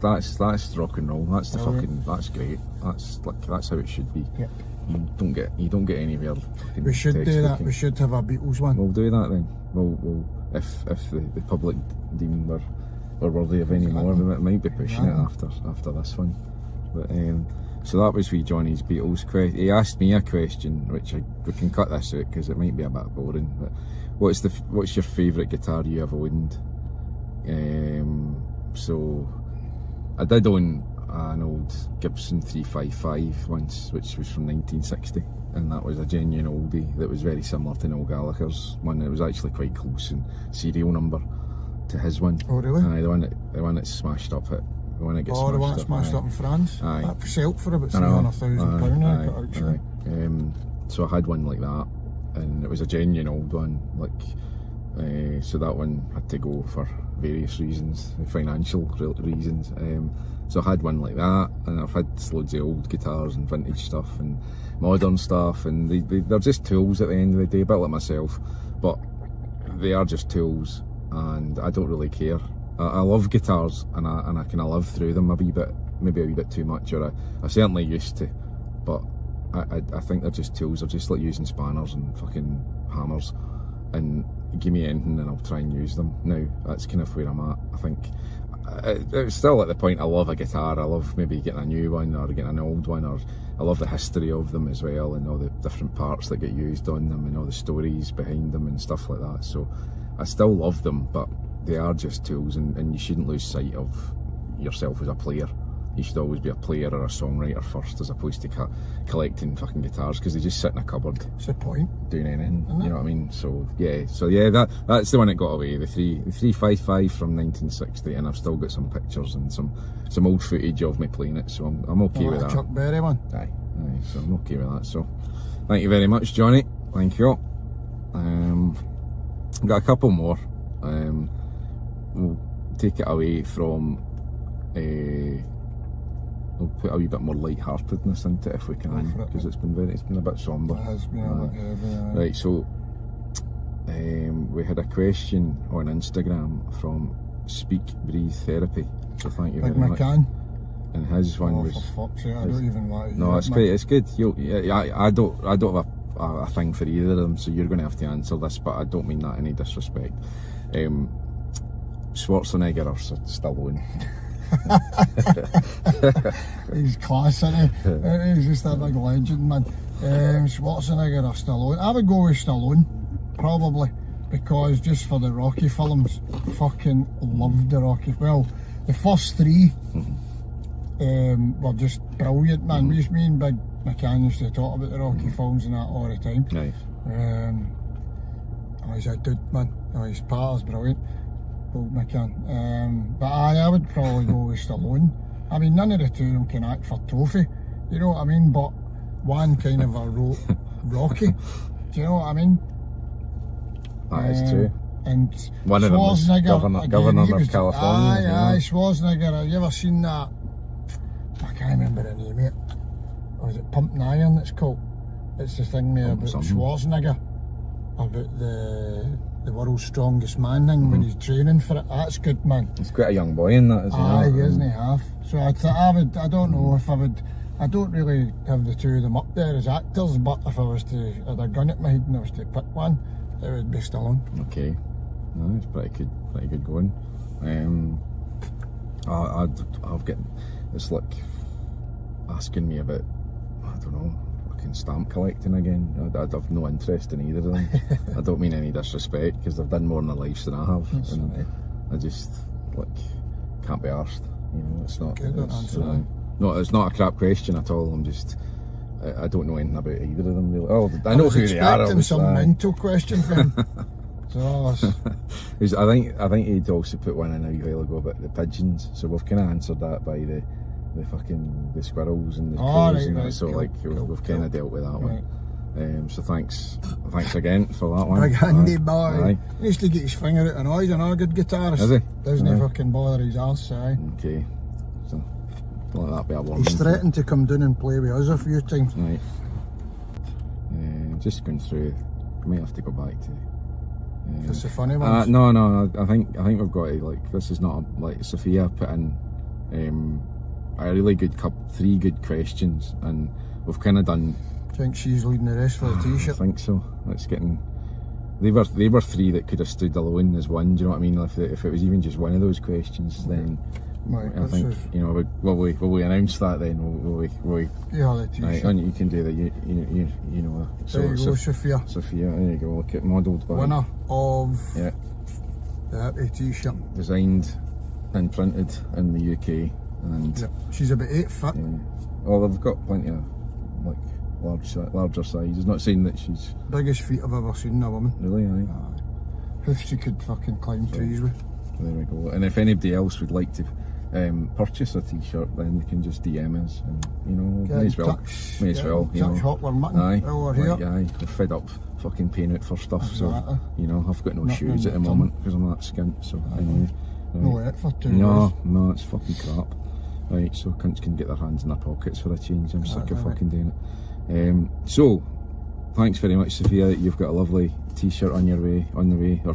rock and roll. That's that's great. That's how it should be. Yep. You don't get anywhere. We should do that. We should have a Beatles one. We'll do that then. We'll if the public deem we're worthy of any more, we might be pushing it after this one. But so that was Johnny's Beatles question. He asked me a question, which we can cut this out because it might be a bit boring. But what's your favourite guitar you ever owned? So I did own an old Gibson 355 once, which was from 1960, and that was a genuine oldie that was very similar to Noel Gallagher's one. It was actually quite close in serial number to his one. Oh really? Aye, the one that's smashed up at the one that gets smashed up in France. Aye. That sold for about £300,000 now. So I had one like that, and it was a genuine old one. Like, so that one had to go for various reasons, financial reasons. So I had one like that, and I've had loads of old guitars and vintage stuff and modern stuff, and they're just tools at the end of the day, a bit like myself, but they are just tools, and I don't really care. I love guitars, and I kind of live through them maybe a wee bit too much, or I certainly used to, but I think they're just tools. They're just like using spanners and fucking hammers, and give me anything and I'll try and use them. Now that's kind of where I'm at. I think it's still at the point I love a guitar. I love maybe getting a new one or getting an old one, or I love the history of them as well, and all the different parts that get used on them and all the stories behind them and stuff like that. So I still love them, but they are just tools, and you shouldn't lose sight of yourself as a player. You should always be a player or a songwriter first, as opposed to collecting fucking guitars, because they just sit in a cupboard. What's the point? Doing anything, you know what I mean? So yeah, that's the one that got away. The 355 from 1960, and I've still got some pictures and some old footage of me playing it. So I'm okay with that. Chuck Berry one. Aye. So I'm okay with that. So thank you very much, Johnny. Thank you. Got a couple more. We'll take it away from. We'll put a wee bit more light-heartedness into it if we can, because it's been a bit sombre. It has been a bit heavy. Right, so we had a question on Instagram from Speak Breathe Therapy. So thank you very much. And his one was. For fuck's sake, I don't even want to. No, it's great. It's good. I don't have a thing for either of them, so you're going to have to answer this, but I don't mean that in any disrespect. Schwarzenegger or Stallone? He's class, isn't he? He's just a big legend, man. Schwarzenegger or Stallone? I would go with Stallone, probably, because just for the Rocky films, fucking loved the Rocky. Well, the first three were just brilliant, man. Me and Big McCann used to talk about the Rocky films and that all the time. He's a dude, man. His part is brilliant. But I would probably go with Stallone. I mean, none of the two of them can act for trophy, you know what I mean? But one kind of wrote Rocky, do you know what I mean? That is true. And one of them was governor of California. Aye, Schwarzenegger. Have you ever seen that can't remember the name of it. Or is it Pumping Iron it's called? It's the thing there about Schwarzenegger, about the world's strongest man thing when he's training for it. That's good, man. He's quite a young boy in that as well. Aye, isn't he half? So I don't know if I would, I don't really have the two of them up there as actors, but if I was to, had a gun at my head and I was to pick one, it would be Stallone. Okay. No, it's pretty good going. I've got, it's like asking me about, I don't know, fucking stamp collecting again. I'd have no interest in either of them. I don't mean any disrespect, because they've done more in their lives than I have. That's and right. I just, like, can't be arsed. You know, it's not. Good answer. No, it's not a crap question at all. I'm just, I don't know anything about either of them really. Oh, I know who they are. I was expecting some mental question from him. So I think he'd also put one in a while ago about the pigeons. So we've kind of answered that by the squirrels and the crows and that. So cool, like we've kind of dealt with that one. So thanks again for that one. Big handy boy. He used to get his finger out of noise, another good guitarist. Is he? Doesn't he fucking bother his arse, aye. Okay. So don't let that be a warning. He's threatened to come down and play with us a few times. Right. Just going through, we might have to go back to. It's the funny ones. No. I think we've got to, like, this is not like Sophia put in a really good three good questions, and we've kind of done. Do you think she's leading the rest for the t-shirt? I think so. It's getting. They were three that could have stood alone as one. Do you know what I mean? If it was even just one of those questions, then right, I think will we announce that then? Will we? Yeah, the t-shirt. Right, you can do that. You know. There you go, Sophia. Sophia, there you go. Look at modelled by. Winner of the Hippy t-shirt. Designed and printed in the UK, and she's about 8 foot. Yeah. Well, they've got plenty of like larger size. It's not saying that she's biggest feet I've ever seen in a woman. Really, aye. If she could fucking climb trees with. There we go. And if anybody else would like to purchase a t-shirt, then they can just DM us, and may as well. Touch hot we're mutton. Aye, we're here. Aye, we're fed up fucking paying out for stuff. Exactly. So I've got no shoes at the moment because I'm that skint. So anyway, no effort to. No, it's fucking crap. Right, so cunts can get their hands in their pockets for a change. I'm sick of fucking doing it. So, thanks very much, Sophia. You've got a lovely t-shirt on the way, or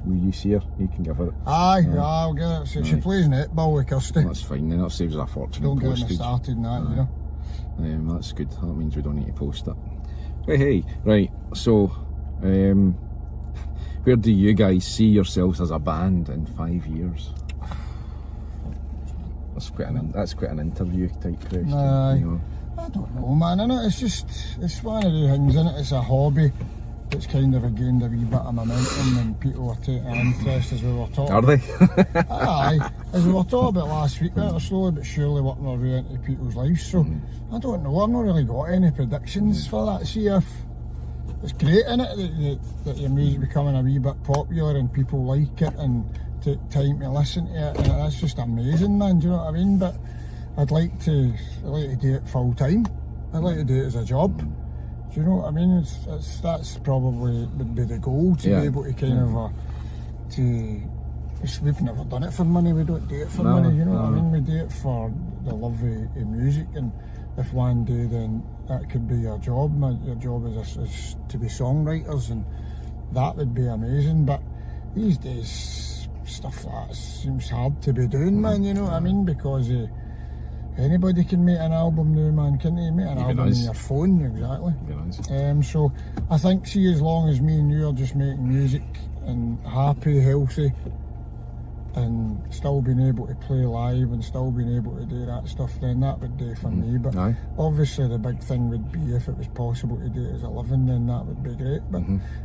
will you see her? You can give her it. Aye, I'll get it. So she plays netball with Kirsty. That's fine then, that saves her a fortune. Don't get me started in that, that's good. That means we don't need to post it. Hey, right, so, where do you guys see yourselves as a band in 5 years? That's quite an interview type question. I don't know, man. It's one of the things, innit? It's a hobby that's kind of gained a wee bit of momentum, and people are taking interest, as we were talking. Are they? Aye, as we were talking about last week, we're slowly but surely working our way into people's lives. So I don't know. I've not really got any predictions for that. See if it's great, innit, that your music becoming a wee bit popular and people like it and take time to listen to it, and that's just amazing, man. Do you know what I mean? But I'd like to do it full time. I'd like to do it as a job. Do you know what I mean? That's probably would be the goal, to be able to kind of we've never done it for money. We don't do it for money. You know what I mean? We do it for the love of music, and if one day then that could be your job. Your job is to be songwriters, and that would be amazing. But these days, stuff like that seems hard to be doing, man. You know what I mean? Because anybody can make an album now, man. Can they make an album on your phone? Exactly. So I think, see, as long as me and you are just making music and happy, healthy, and still being able to play live and still being able to do that stuff, then that would do for me. But obviously the big thing would be if it was possible to do it as a living, then that would be great. But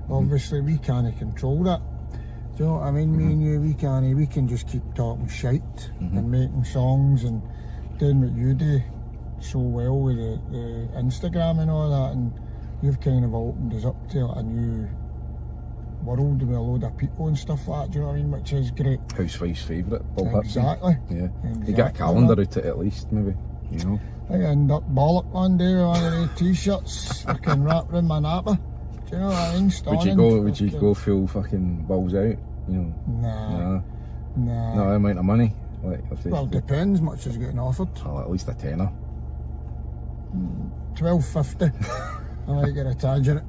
obviously we can't control that. Do you know what I mean? Me and you, we can just keep talking shite and making songs and doing what you do so well with the Instagram and all that, and you've kind of opened us up to a new world with a load of people and stuff like that, do you know what I mean? Which is great. Housewife's favourite, Bob Hipson. Exactly. Yeah. You get a calendar out at least, maybe, you know. I end up bollock one day with one of the t-shirts fucking wrapped around my napper. Do you know what I mean? Would you go full fucking balls out, you know? Nah. No amount of money. Like, Well, depends much as getting offered. Well, at least a tenner. £12.50. I might get a tadger it.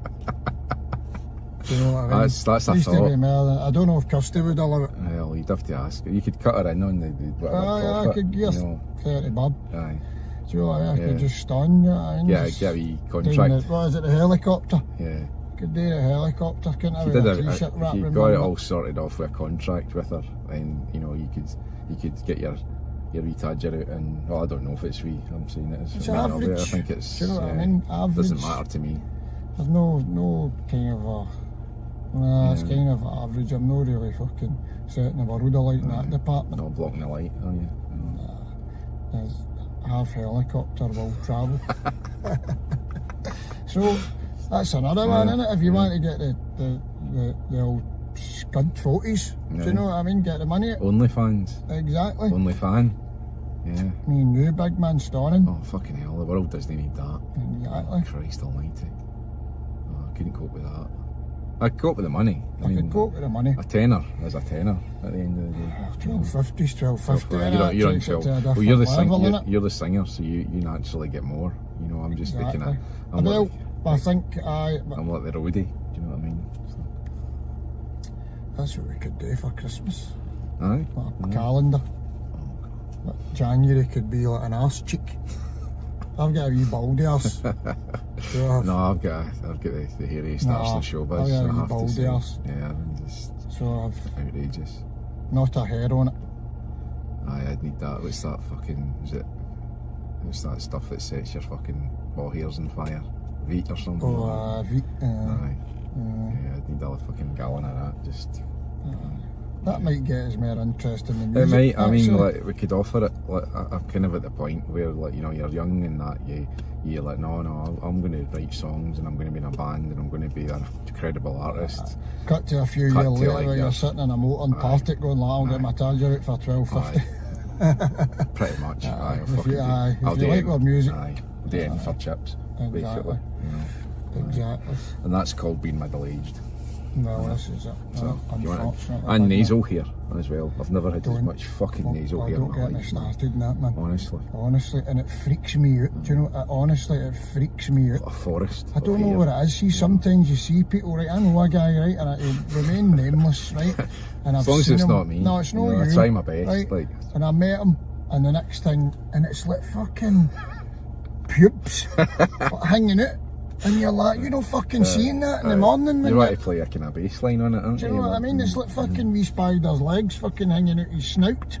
Do you know what I mean? That's a Used to be thought. more than, I don't know if Kirsty would allow it. Well, you'd have to ask. You could cut her in on the whatever I profit, could give you know. 30 bob. Aye. Do you know what I mean? I Yeah. could just stand, you know what I mean? Yeah, Just get a wee doing contract. what is it, the helicopter? Yeah. Could do a helicopter, couldn't I? If you With did a t-shirt if wrapped you around got it my all neck. sorted off with a contract with her, then you know you could get your wee tadger out, and well, I don't know if it's wee. I'm saying it as It's a matter of it. I average. think it's. Do you know what I mean? Average. Doesn't matter to me. There's no kind of a... Nah, it's kind of average. I'm not really fucking setting the world alight in that department. Not blocking the light, are you? No. There's half helicopter will travel. So that's another one, innit? If you want to get the old scud photos, do you know what I mean? Get the money. OnlyFans. Exactly. OnlyFan. Yeah. Me and you, big man, stunning. Oh fucking hell! The world doesn't need that. Exactly. Christ Almighty. Oh, I couldn't cope with that. I could cope with the money. I could cope with the money. A tenner is a tenner at the end of the day. 12.50's 12.50. You're on 12. Well, you're the singer. You're the singer. singer, so you naturally get more. You know, I'm just Exactly. thinking. Well, I think I'm like the roadie. Do you know what I mean? that's what we could do for Christmas. Aye. Like a calendar. Like January could be like an arse cheek. I've got a wee baldy arse. So No, I've got the hairiest arse in showbiz. I've got a I wee have to baldy say. arse. Yeah, I'm just So I've outrageous. not a hair on it. Aye, I'd need that. What's that fucking? Is it? What's that stuff that sets your fucking ball hairs on fire? Veet or something? Oh, Aye. Yeah, I'd need a fucking gallon of that. Just. that might get us more interested in the It music. might. I mean, actually. like we could offer it. Like I'm kind of at the point where, like, you know, you're young and that you're like, no, I'm going to write songs and I'm going to be in a band and I'm going to be an incredible artist. Cut to a few Cut years to, later like, where yeah. you're sitting in a motor and Partick going, like, I'll get my tadger out for £12.50. Pretty much. Aye, If you- I'll if do you like anything. our music. Aye, I'll do anything for chips, Exactly. basically. You know. Exactly. And that's called being middle-aged. Well, this is it. So, you want Unfortunately. and nasal hair as well. I've never had as Don't- much fucking nasal I hair in don't my get me life, man. started in that, man. Honestly, And it freaks me out. Do you know? Honestly, it freaks me out. a forest. I don't of know hair. what it is. See, sometimes you see people, right? I know a guy, right, and he'll remain nameless, right? And As long as seen it's him, not me. No, it's not You know, you. I try my best. Right? Like, And I met him, and the next thing, and it's like fucking pubes hanging out. And you're like, you don't fucking seeing that in the morning, man. you want to play a kind of bass line on it, aren't Do you? you know what I mean? It's like fucking wee spider's legs fucking hanging out his snout.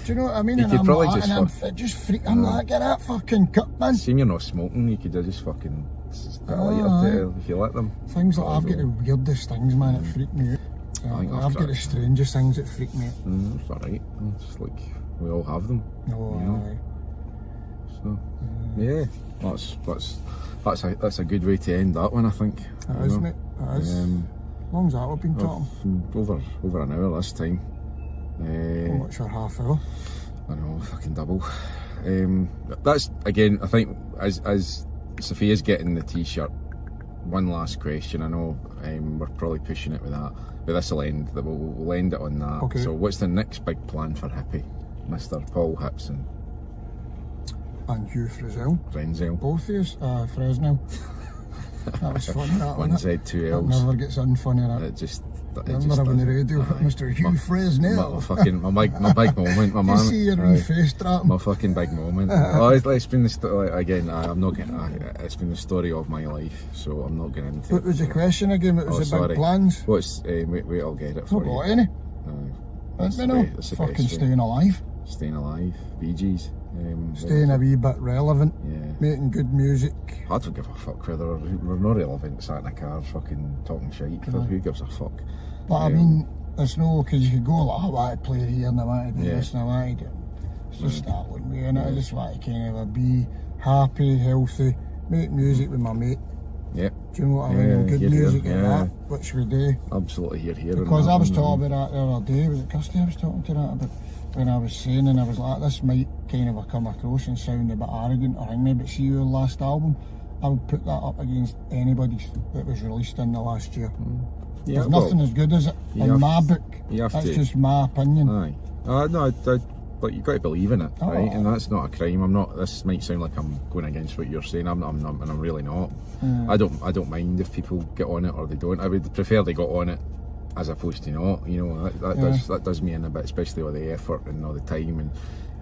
Do you know what I mean? You And could I'm probably like, just and fuck- it just freak. I'm like, get that fucking cut, man. Seeing you're not smoking, you could just fucking put a lighter Aye. to it if you let them. Things like I've got the weirdest things, man. It freak me out. I think I've got the strangest things that freak me out. It's alright. It's like we all have them. No, You know? So yeah, that's a good way to end that one, I think. it is, mate. It is. As long as that we've been talking. Over an hour this time. What's your half hour? I know, fucking double. That's again. I think as Sophia's getting the t-shirt. One last question. I know we're probably pushing it with that, but this will end. We'll end it on that. Okay. So, what's the next big plan for Hippy, Mr. Paul Hipson, And Hugh Frizell. Frizell? Both of us. Fresnell. That was funny, that One one. Z, two That L's. never gets unfunny, that. It just. Remember on the radio, Mr. Hugh Fresnell. My big moment, my You man. see your wee face drop. My fucking big moment. It's been again. I'm not getting. It's been the story of my life, so I'm not getting into. What was the question again? What was the sorry. big plans? What's wait, I'll get it Not for got you. any. That's You the know, best- that's the fucking best way. staying alive. Staying alive, Bee Gees. Staying a wee bit relevant. Yeah. Making good music. I don't give a fuck whether we're not relevant sat in a car fucking talking shit. Who gives a fuck? But I mean, it's no, because you could go like, I want to play here and I want to do Yeah. this and I want to do. It's just that one way, and I just want to kind of be happy, healthy, make music with my mate. Yeah, Do you know what I mean? And good hear, music yeah. and that, which we do. absolutely here. Because and I was that, talking about that the other day, was it Kirsty I was talking to that about, when I was saying, and I was like, this might kind of come across and sound a bit arrogant or anything, but see your last album, I would put that up against anybody's that was released in the last year. Yeah, There's nothing as good as it, you in have- my book. you have That's to- just my opinion. Aye. No, like you've got to believe in it, Oh. right? And that's not a crime. I'm not. This might sound like I'm going against what you're saying. I'm not, and I'm really not. I don't mind if people get on it or they don't. I would prefer they got on it as opposed to not. You know, that does me in a bit, especially with the effort and all the time and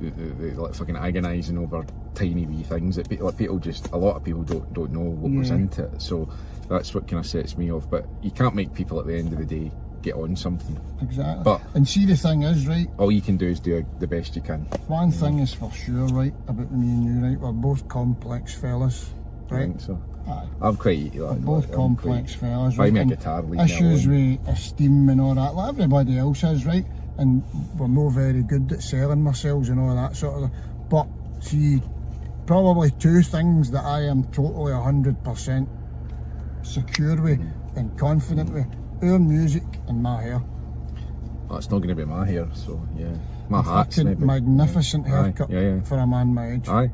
the like fucking agonising over tiny wee things that people just, a lot of people don't know what goes into it. So that's what kind of sets me off. But you can't make people at the end of the day get on something. Exactly. But and see, the thing is, right, all you can do is do the best you can. one thing is for sure, right, about me and you, right, we're both complex fellas, I right? think so. Aye. I'm quite. We're both complex fellas, Buy right? me a and guitar, leave me issues alone. with esteem and all that, like everybody else is, right? And we're not very good at selling ourselves and all that sort of. But see, probably two things that I am totally 100% secure with and confident with: our music and my hair. Well, it's not going to be my hair, so yeah. My A hat's fucking maybe. magnificent Aye, haircut yeah. for a man my age. Aye.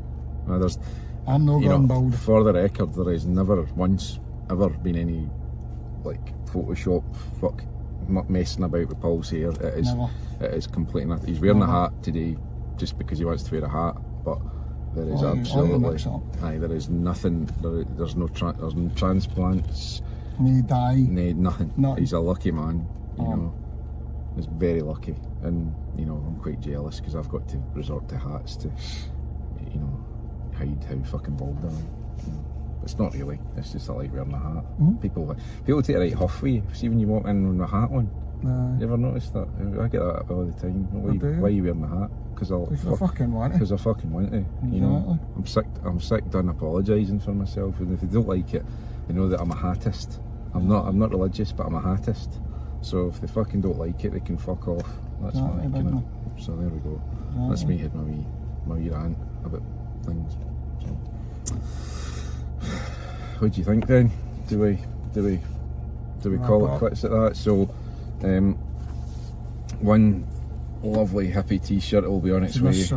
No, there's. I'm not You going know, bald. for the record, there has never once ever been any like Photoshop fuck messing about with Paul's hair. Never. It is completely not. He's wearing Never. a hat today just because he wants to wear a hat, but there is Oh, you absolutely. mix up. Aye, there is nothing. There's no transplants. Me die. Nothing. Nothing. He's a lucky man. You Oh. know, he's very lucky, and you know I'm quite jealous because I've got to resort to hats to, you know, hide how fucking bald I am. You know. It's not really. It's just I like wearing a hat. People take a right huff with you. See when you walk in with a hat on. You ever noticed that? I get that all the time. Why are you wearing a hat? Because I fucking want it. Because I fucking want to. You know, I'm sick done apologising for myself, and if they don't like it, they know that I'm a hatist. I'm not religious, but I'm a hatist. So if they fucking don't like it, they can fuck off. That's my kind of. So there we go. That's me had my wee rant about things. So. What do you think then? Do we call it quits at that? So, one lovely Hippy t-shirt will be on its way. So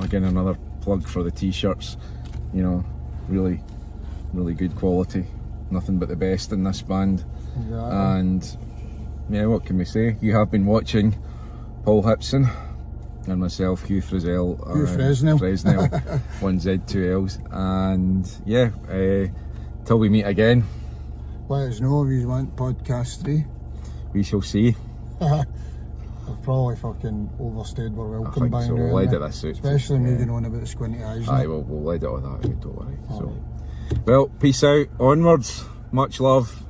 again, another plug for the t-shirts. You know, really good quality. Nothing but the best in this band. Exactly. And yeah, what can we say? You have been watching Paul Hipson and myself, Hugh Frizell. Fresnel. 1Z, 2 L's. And yeah, till we meet again, let us know if you want podcast 3. we shall see. I've probably fucking overstayed our welcome I think by so. now. We'll edit this out. Especially me going on about the squinty eyes. Aye, we'll edit all that out, don't worry. So, well, peace out, onwards, much love.